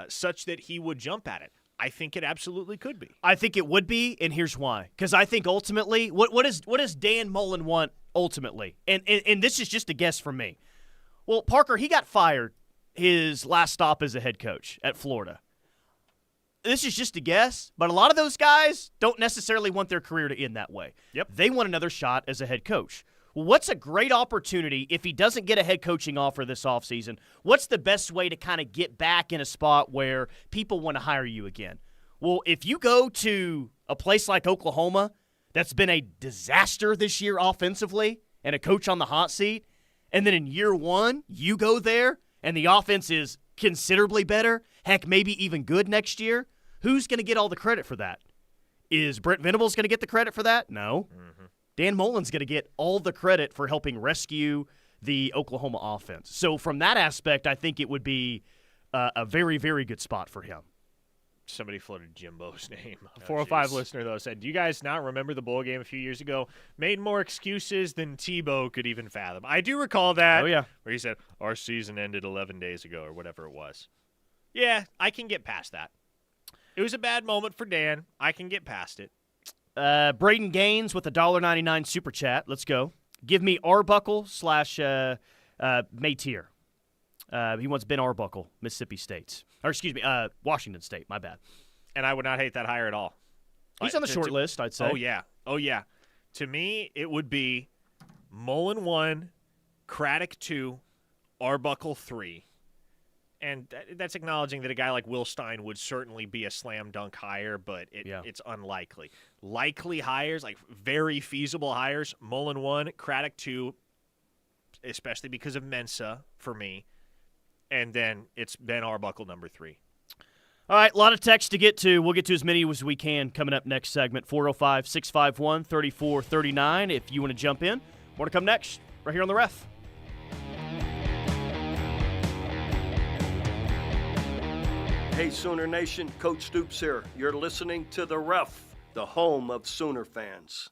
such that he would jump at it? I think it absolutely could be. I think it would be, and here's why. Because I think ultimately, what does Dan Mullen want ultimately? And this is just a guess from me. Well, Parker, he got fired his last stop as a head coach at Florida. This is just a guess, but a lot of those guys don't necessarily want their career to end that way. Yep. They want another shot as a head coach. Well, what's a great opportunity if he doesn't get a head coaching offer this offseason? What's the best way to kind of get back in a spot where people want to hire you again? Well, if you go to a place like Oklahoma that's been a disaster this year offensively and a coach on the hot seat, and then in year one you go there and the offense is considerably better, heck, maybe even good next year, who's going to get all the credit for that? Is Brent Venables going to get the credit for that? No. Mm-hmm. Dan Mullen's going to get all the credit for helping rescue the Oklahoma offense. So from that aspect, I think it would be a very, very good spot for him. Somebody floated Jimbo's name. A 405 listener, though, said, do you guys not remember the bowl game a few years ago? Made more excuses than Tebow could even fathom. I do recall that. Oh, yeah. Where he said, our season ended 11 days ago or whatever it was. Yeah, I can get past that. It was a bad moment for Dan. I can get past it. Braden Gaines with a $1.99 super chat. Let's go. Give me Arbuckle / Matier. He wants Ben Arbuckle, Mississippi State. Or excuse me, Washington State. My bad. And I would not hate that hire at all. He's on the short list, I'd say. Oh, yeah. Oh, yeah. To me, it would be Mullen 1, Craddock 2, Arbuckle 3. And that's acknowledging that a guy like Will Stein would certainly be a slam dunk hire, but it's unlikely. Likely hires, like very feasible hires, Mullen 1, Craddock 2, especially because of Mensa for me. And then it's Ben Arbuckle number 3. All right, a lot of text to get to. We'll get to as many as we can coming up next segment. 405-651-3439 if you want to jump in. More to come next, right here on The Ref. Hey, Sooner Nation, Coach Stoops here. You're listening to The Ref, the home of Sooner fans.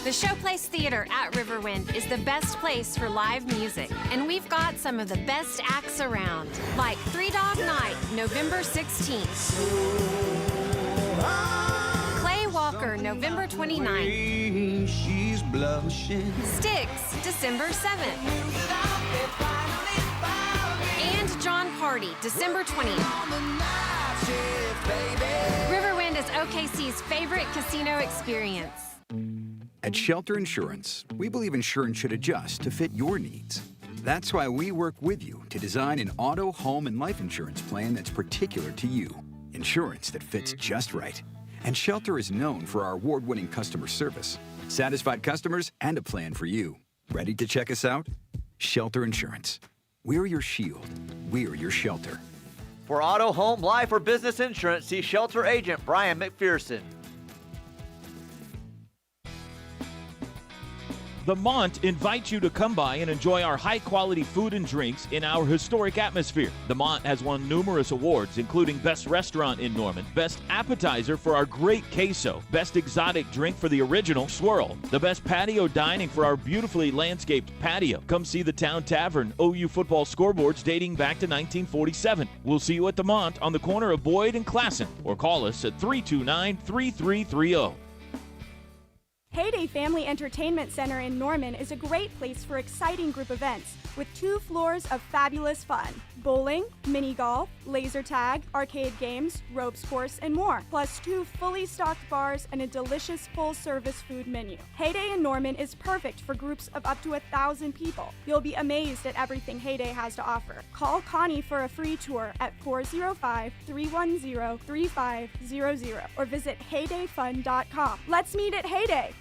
The Showplace Theater at Riverwind is the best place for live music, and we've got some of the best acts around, like Three Dog Night, November 16th. Clay Walker, November 29th. She's blushing. Styx, December 7th. And John Party, December 20th. Riverwind is OKC's favorite casino experience. At Shelter Insurance, we believe insurance should adjust to fit your needs. That's why we work with you to design an auto, home, and life insurance plan that's particular to you. Insurance that fits just right. And Shelter is known for our award-winning customer service, satisfied customers, and a plan for you. Ready to check us out? Shelter Insurance. We're your shield. We're your shelter. For auto, home, life, or business insurance, see Shelter agent Brian McPherson. The Mont invites you to come by and enjoy our high-quality food and drinks in our historic atmosphere. The Mont has won numerous awards, including Best Restaurant in Norman, Best Appetizer for our great queso, Best Exotic Drink for the original swirl, the Best Patio Dining for our beautifully landscaped patio. Come see the Town Tavern OU football scoreboards dating back to 1947. We'll see you at the Mont on the corner of Boyd and Classen, or call us at 329-3330. Heyday Family Entertainment Center in Norman is a great place for exciting group events with 2 floors of fabulous fun. Bowling, mini golf, laser tag, arcade games, ropes course, and more. Plus 2 fully stocked bars and a delicious full-service food menu. Heyday in Norman is perfect for groups of up to 1,000 people. You'll be amazed at everything Heyday has to offer. Call Connie for a free tour at 405-310-3500 or visit heydayfun.com. Let's meet at Heyday.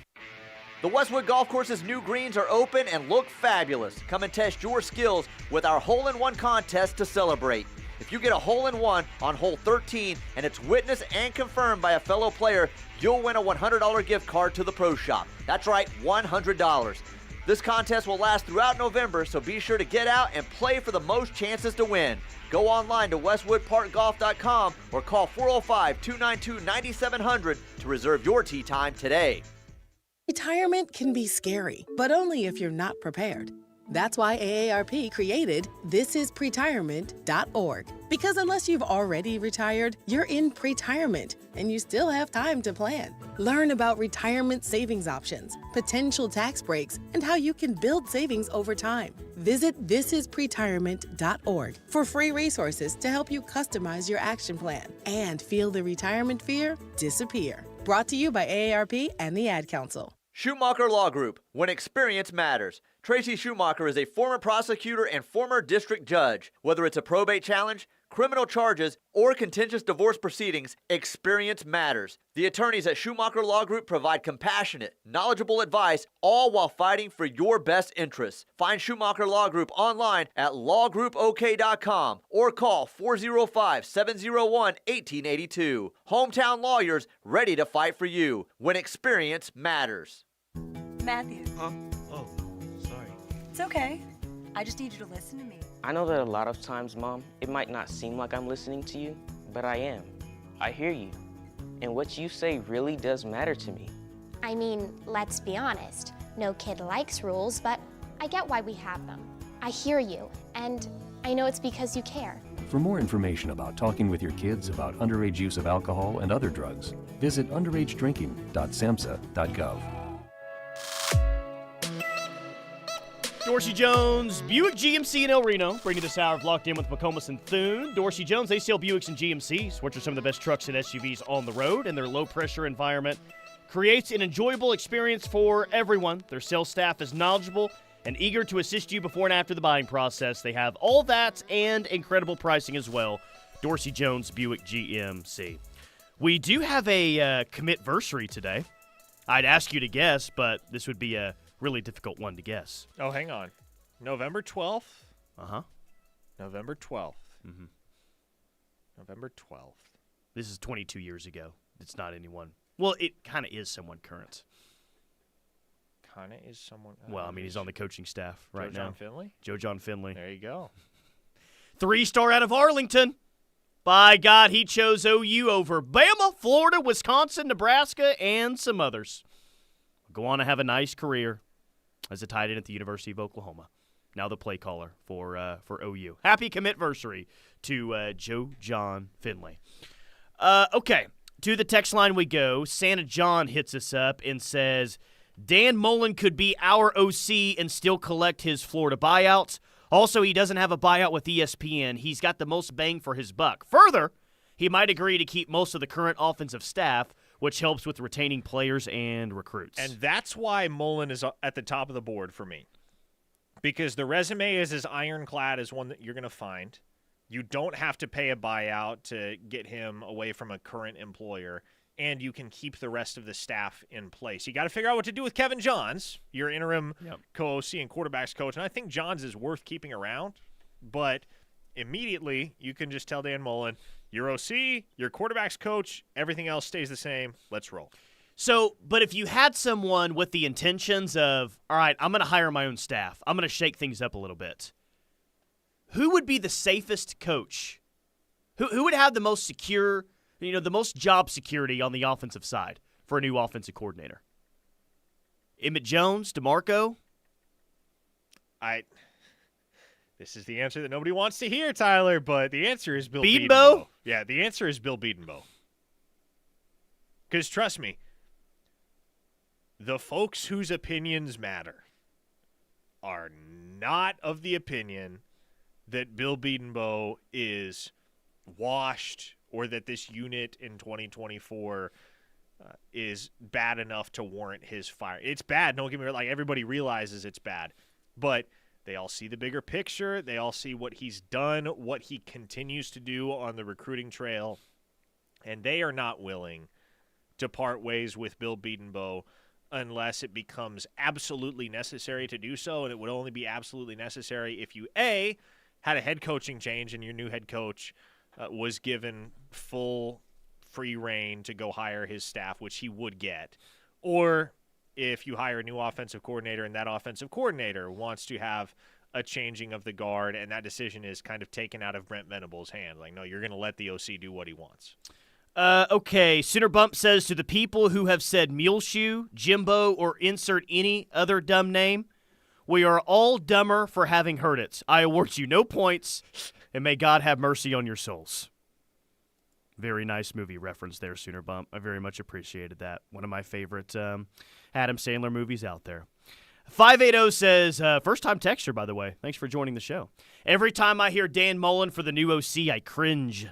The Westwood Golf Course's new greens are open and look fabulous. Come and test your skills with our hole-in-one contest to celebrate. If you get a hole-in-one on hole 13 and it's witnessed and confirmed by a fellow player, you'll win a $100 gift card to the Pro Shop. That's right, $100. This contest will last throughout November, so be sure to get out and play for the most chances to win. Go online to westwoodparkgolf.com or call 405-292-9700 to reserve your tee time today. Retirement can be scary, but only if you're not prepared. That's why AARP created thisispretirement.org. Because unless you've already retired, you're in pretirement, and you still have time to plan. Learn about retirement savings options, potential tax breaks, and how you can build savings over time. Visit thisispretirement.org for free resources to help you customize your action plan and feel the retirement fear disappear. Brought to you by AARP and the Ad Council. Schumacher Law Group, when experience matters. Tracy Schumacher is a former prosecutor and former district judge. Whether it's a probate challenge, criminal charges, or contentious divorce proceedings, experience matters. The attorneys at Schumacher Law Group provide compassionate, knowledgeable advice, all while fighting for your best interests. Find Schumacher Law Group online at lawgroupok.com or call 405-701-1882. Hometown lawyers ready to fight for you when experience matters. Matthew. Huh? Oh, sorry. It's okay. I just need you to listen to me. I know that a lot of times, Mom, it might not seem like I'm listening to you, but I am. I hear you. And what you say really does matter to me. I mean, let's be honest. No kid likes rules, but I get why we have them. I hear you, and I know it's because you care. For more information about talking with your kids about underage use of alcohol and other drugs, visit underagedrinking.samhsa.gov. Dorsey Jones, Buick GMC in El Reno, bringing this hour of Locked In with McComas and Thune. Dorsey Jones, they sell Buicks and GMCs, which are some of the best trucks and SUVs on the road, and their low-pressure environment creates an enjoyable experience for everyone. Their sales staff is knowledgeable and eager to assist you before and after the buying process. They have all that and incredible pricing as well. Dorsey Jones, Buick GMC. We do have a commit-versary today. I'd ask you to guess, but this would be a really difficult one to guess. Oh, hang on. November 12th? Uh-huh. November 12th. Mm-hmm. November 12th. This is 22 years ago. It's not anyone. Well, it kind of is someone current. Kind of is someone. Well, I mean, he's on the coaching staff right now. Joe John Finley? Joe John Finley. There you go. 3-star out of Arlington. By God, he chose OU over Bama, Florida, Wisconsin, Nebraska, and some others. Go on to have a nice career as a tight end at the University of Oklahoma. Now the play caller for OU. Happy commit-versary to Joe John Finley. Okay, to the text line we go. Santa John hits us up and says, Dan Mullen could be our OC and still collect his Florida buyouts. Also, he doesn't have a buyout with ESPN. He's got the most bang for his buck. Further, he might agree to keep most of the current offensive staff, which helps with retaining players and recruits. And that's why Mullen is at the top of the board for me. Because the resume is as ironclad as one that you're going to find. You don't have to pay a buyout to get him away from a current employer, and you can keep the rest of the staff in place. You got to figure out what to do with Kevin Johns, your interim co-OC and quarterbacks coach. And I think Johns is worth keeping around, but immediately you can just tell Dan Mullen, your OC, your quarterbacks coach, everything else stays the same. Let's roll. So, but if you had someone with the intentions of, all right, I'm going to hire my own staff, I'm going to shake things up a little bit, who would be the safest coach? Who would have the most secure, the most job security on the offensive side for a new offensive coordinator? Emmett Jones, DeMarco? This is the answer that nobody wants to hear, Tyler, but the answer is Bill Bedenbaugh? Bedenbaugh. Yeah, the answer is Bill Bedenbaugh. Because trust me, the folks whose opinions matter are not of the opinion that Bill Bedenbaugh is washed or that this unit in 2024 is bad enough to warrant his fire. It's bad. Don't get me wrong. Like, everybody realizes it's bad. But they all see the bigger picture. They all see what he's done, what he continues to do on the recruiting trail. And they are not willing to part ways with Bill Bedenbaugh unless it becomes absolutely necessary to do so. And it would only be absolutely necessary if you, A, had a head coaching change and your new head coach was given full free reign to go hire his staff, which he would get. Or if you hire a new offensive coordinator and that offensive coordinator wants to have a changing of the guard and that decision is kind of taken out of Brent Venable's hand. Like, no, you're going to let the OC do what he wants. Okay, Sooner Bump says, to the people who have said Muleshoe, Jimbo, or insert any other dumb name, We are all dumber for having heard it. I award you no points, and may God have mercy on your souls. Very nice movie reference there, Sooner Bump. I very much appreciated that. One of my favorite Adam Sandler movies out there. 580 says, first-time texture, by the way. Thanks for joining the show. Every time I hear Dan Mullen for the new OC, I cringe.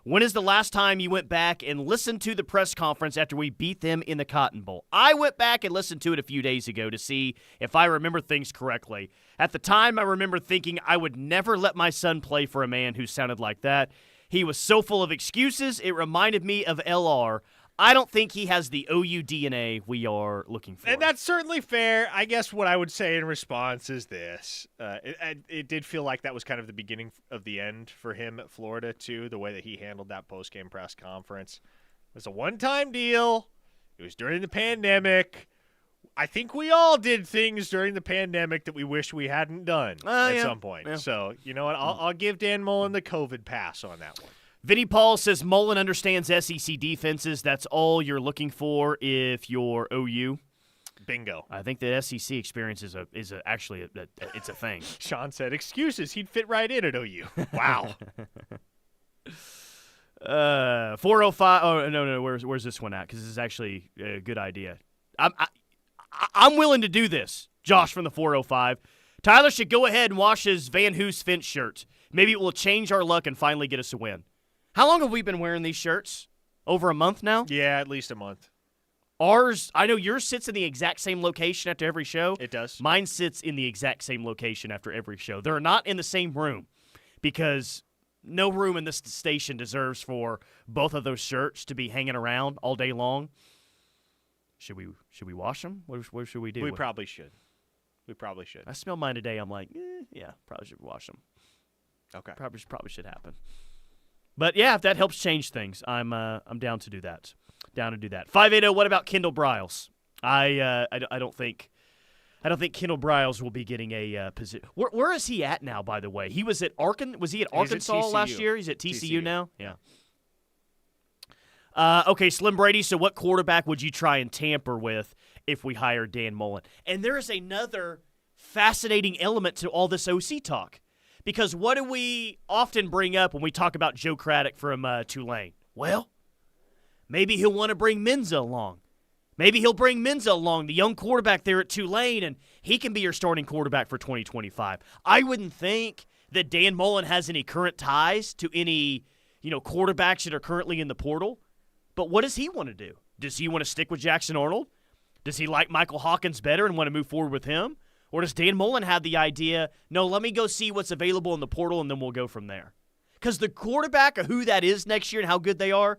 When is the last time you went back and listened to the press conference after we beat them in the Cotton Bowl? I went back and listened to it a few days ago to see if I remember things correctly. At the time, I remember thinking I would never let my son play for a man who sounded like that. He was so full of excuses, it reminded me of LR. I don't think he has the OU DNA we are looking for. And that's certainly fair. I guess what I would say in response is this. It did feel like that was kind of the beginning of the end for him at Florida, too, the way that he handled that post-game press conference. It was a one-time deal. It was during the pandemic. I think we all did things during the pandemic that we wish we hadn't done at some point. Yeah. So, you know what? I'll give Dan Mullen the COVID pass on that one. Vinny Paul says Mullen understands SEC defenses. That's all you're looking for if you're OU. Bingo. I think the SEC experience is actually it's a thing. Sean said excuses. He'd fit right in at OU. Wow. 405. Oh no. Where's this one at? Because this is actually a good idea. I'm willing to do this. Josh from the 405. Tyler should go ahead and wash his Van Hoos Finch shirt. Maybe it will change our luck and finally get us a win. How long have we been wearing these shirts? Over a month now? Yeah, at least a month. Ours, I know yours sits in the exact same location after every show. It does. Mine sits in the exact same location after every show. They're not in the same room because no room in this station deserves for both of those shirts to be hanging around all day long. Should we wash them? What should we do? We probably should. I smell mine today. I'm like, yeah, probably should wash them. Okay. Probably should happen. But yeah, if that helps change things, I'm down to do that. 580. What about Kendall Briles? I don't think Kendall Briles will be getting a position. Where is he at now? By the way, he was at Was he at Arkansas last year? He's at TCU now. Yeah. Okay, Slim Brady. So, what quarterback would you try and tamper with if we hire Dan Mullen? And there is another fascinating element to all this OC talk. Because what do we often bring up when we talk about Joe Craddock from Tulane? Well, maybe he'll want to bring Menza along. Maybe he'll bring Menza along, the young quarterback there at Tulane, and he can be your starting quarterback for 2025. I wouldn't think that Dan Mullen has any current ties to any, quarterbacks that are currently in the portal. But what does he want to do? Does he want to stick with Jackson Arnold? Does he like Michael Hawkins better and want to move forward with him? Or does Dan Mullen have the idea, no, let me go see what's available in the portal and then we'll go from there? Because the quarterback of who that is next year and how good they are,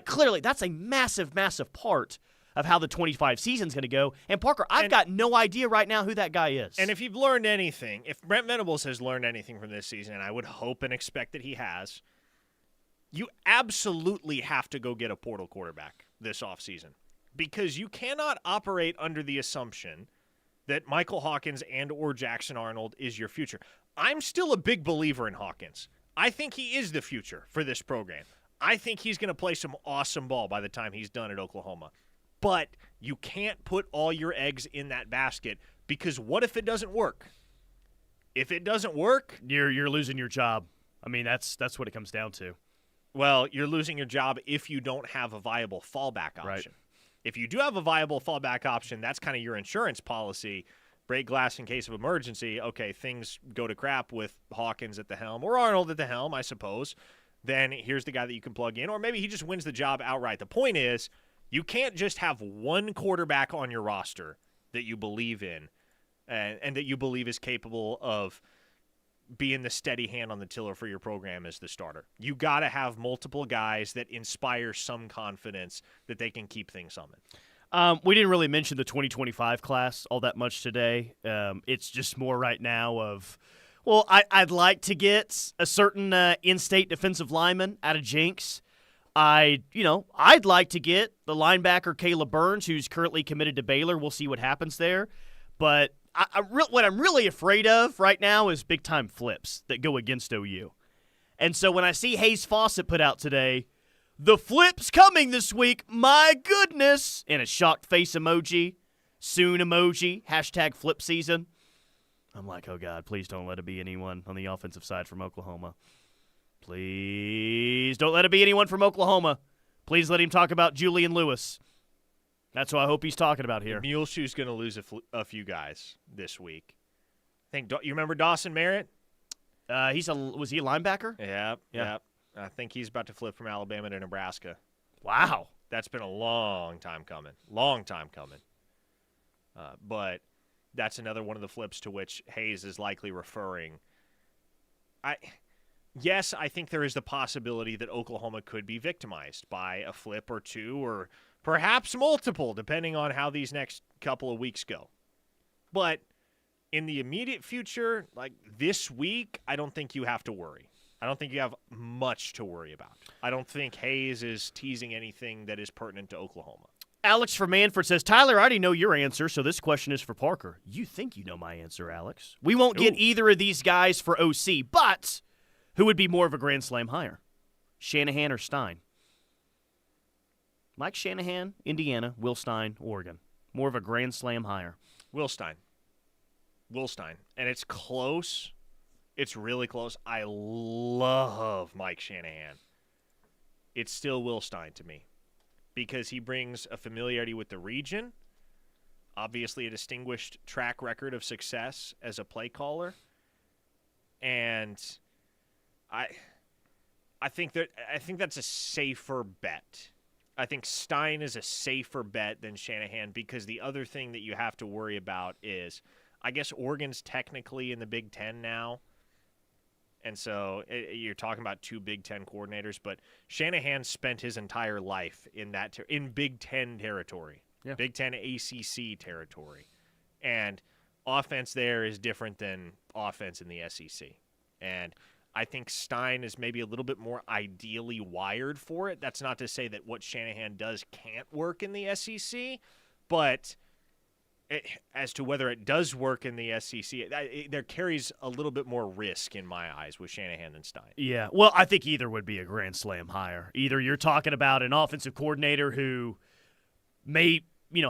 clearly that's a massive, massive part of how the 25 season's going to go. And Parker, I've got no idea right now who that guy is. And if you've learned anything, if Brent Venables has learned anything from this season, and I would hope and expect that he has, you absolutely have to go get a portal quarterback this offseason. Because you cannot operate under the assumption that Michael Hawkins and or Jackson Arnold is your future. I'm still a big believer in Hawkins. I think he is the future for this program. I think he's going to play some awesome ball by the time he's done at Oklahoma. But you can't put all your eggs in that basket because what if it doesn't work? If it doesn't work, you're losing your job. I mean, that's what it comes down to. Well, you're losing your job if you don't have a viable fallback option. Right. If you do have a viable fallback option, that's kind of your insurance policy. Break glass in case of emergency. Okay, things go to crap with Hawkins at the helm or Arnold at the helm, I suppose. Then here's the guy that you can plug in. Or maybe he just wins the job outright. The point is, you can't just have one quarterback on your roster that you believe in and that you believe is capable of being the steady hand on the tiller for your program as the starter. You got to have multiple guys that inspire some confidence that they can keep things humming. We didn't really mention the 2025 class all that much today. It's just more right now of, I'd like to get a certain in-state defensive lineman out of Jenks. I'd like to get the linebacker Caleb Burns, who's currently committed to Baylor. We'll see what happens there. But what I'm really afraid of right now is big-time flips that go against OU. And so when I see Hayes Fawcett put out today, the flip's coming this week, my goodness, and a shocked face emoji, soon emoji, hashtag flip season. I'm like, oh, God, please don't let it be anyone on the offensive side from Oklahoma. Please don't let it be anyone from Oklahoma. Please let him talk about Julian Lewis. That's what I hope he's talking about here. Muleshoe's going to lose a few guys this week. You remember Dawson Merritt? Was he a linebacker? Yep. I think he's about to flip from Alabama to Nebraska. Wow. That's been a long time coming. But that's another one of the flips to which Hayes is likely referring. Yes, I think there is the possibility that Oklahoma could be victimized by a flip or two or perhaps multiple, depending on how these next couple of weeks go. But in the immediate future, like this week, I don't think you have to worry. I don't think you have much to worry about. I don't think Hayes is teasing anything that is pertinent to Oklahoma. Alex from Manford says, Tyler, I already know your answer, so this question is for Parker. You think you know my answer, Alex. We won't get either of these guys for OC, but who would be more of a Grand Slam hire? Shanahan or Stein? Mike Shanahan, Indiana. Will Stein, Oregon. More of a Grand Slam hire. Will Stein. And it's close. It's really close. I love Mike Shanahan. It's still Will Stein to me because he brings a familiarity with the region, obviously a distinguished track record of success as a play caller, and I think that's a safer bet. I think Stein is a safer bet than Shanahan because the other thing that you have to worry about is, I guess Oregon's technically in the Big Ten now, and so you're talking about two Big Ten coordinators, but Shanahan spent his entire life in in Big Ten territory, Big Ten ACC territory, and offense there is different than offense in the SEC, and I think Stein is maybe a little bit more ideally wired for it. That's not to say that what Shanahan does can't work in the SEC, but as to whether it does work in the SEC, there carries a little bit more risk in my eyes with Shanahan than Stein. Yeah, well, I think either would be a Grand Slam hire. Either you're talking about an offensive coordinator who may,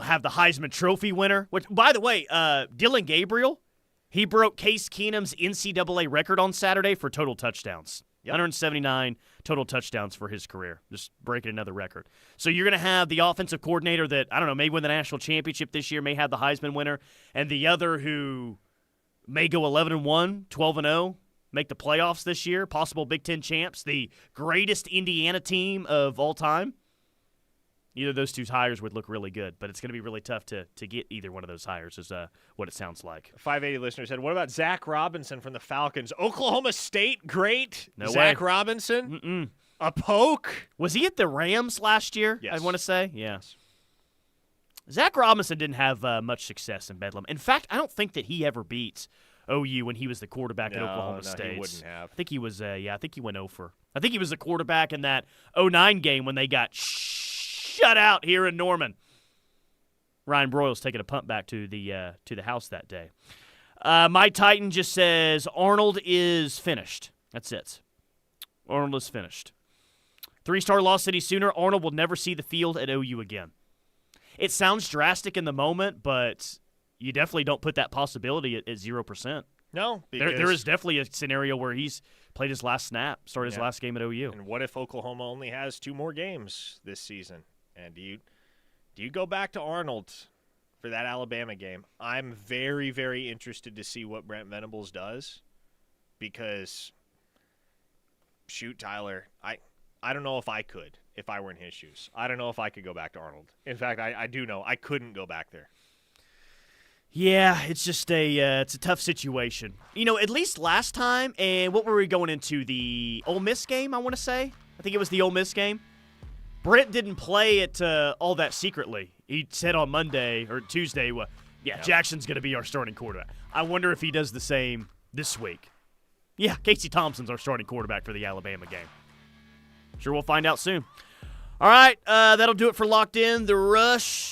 have the Heisman Trophy winner, which, by the way, Dylan Gabriel, he broke Case Keenum's NCAA record on Saturday for total touchdowns. 179 total touchdowns for his career, just breaking another record. So you're going to have the offensive coordinator that, may win the national championship this year, may have the Heisman winner, and the other who may go 11-1, 12-0, make the playoffs this year, possible Big Ten champs, the greatest Indiana team of all time. Either of those two hires would look really good, but it's going to be really tough to get either one of those hires is what it sounds like. 580 listener said, what about Zach Robinson from the Falcons? Oklahoma State, great. No Zach way. Robinson? Mm-mm. A poke? Was he at the Rams last year, Yes. I want to say? Yeah. Yes. Zach Robinson didn't have much success in Bedlam. In fact, I don't think that he ever beat OU when he was the quarterback at Oklahoma State. He wouldn't have. I think he was, I think he went over. I think he was the quarterback in that 09 game when they got shut out here in Norman. Ryan Broyles taking a punt back to the house that day. My Titan just says Arnold is finished. That's it. Arnold is finished. 3-star Lost City Sooner. Arnold will never see the field at OU again. It sounds drastic in the moment, but you definitely don't put that possibility at 0%. No. There is definitely a scenario where he's played his last snap, started his last game at OU. And what if Oklahoma only has 2 more games this season? And do you go back to Arnold for that Alabama game? I'm very, very interested to see what Brent Venables does because, shoot, Tyler, I don't know if I could if I were in his shoes. I don't know if I could go back to Arnold. In fact, I do know I couldn't go back there. Yeah, it's just it's a tough situation. At least last time, and what were we going into? The Ole Miss game, I want to say? I think it was the Ole Miss game. Brent didn't play it all that secretly. He said on Monday or Tuesday, Jackson's going to be our starting quarterback. I wonder if he does the same this week. Yeah, Casey Thompson's our starting quarterback for the Alabama game. Sure, we'll find out soon. All right, that'll do it for Locked In. The Rush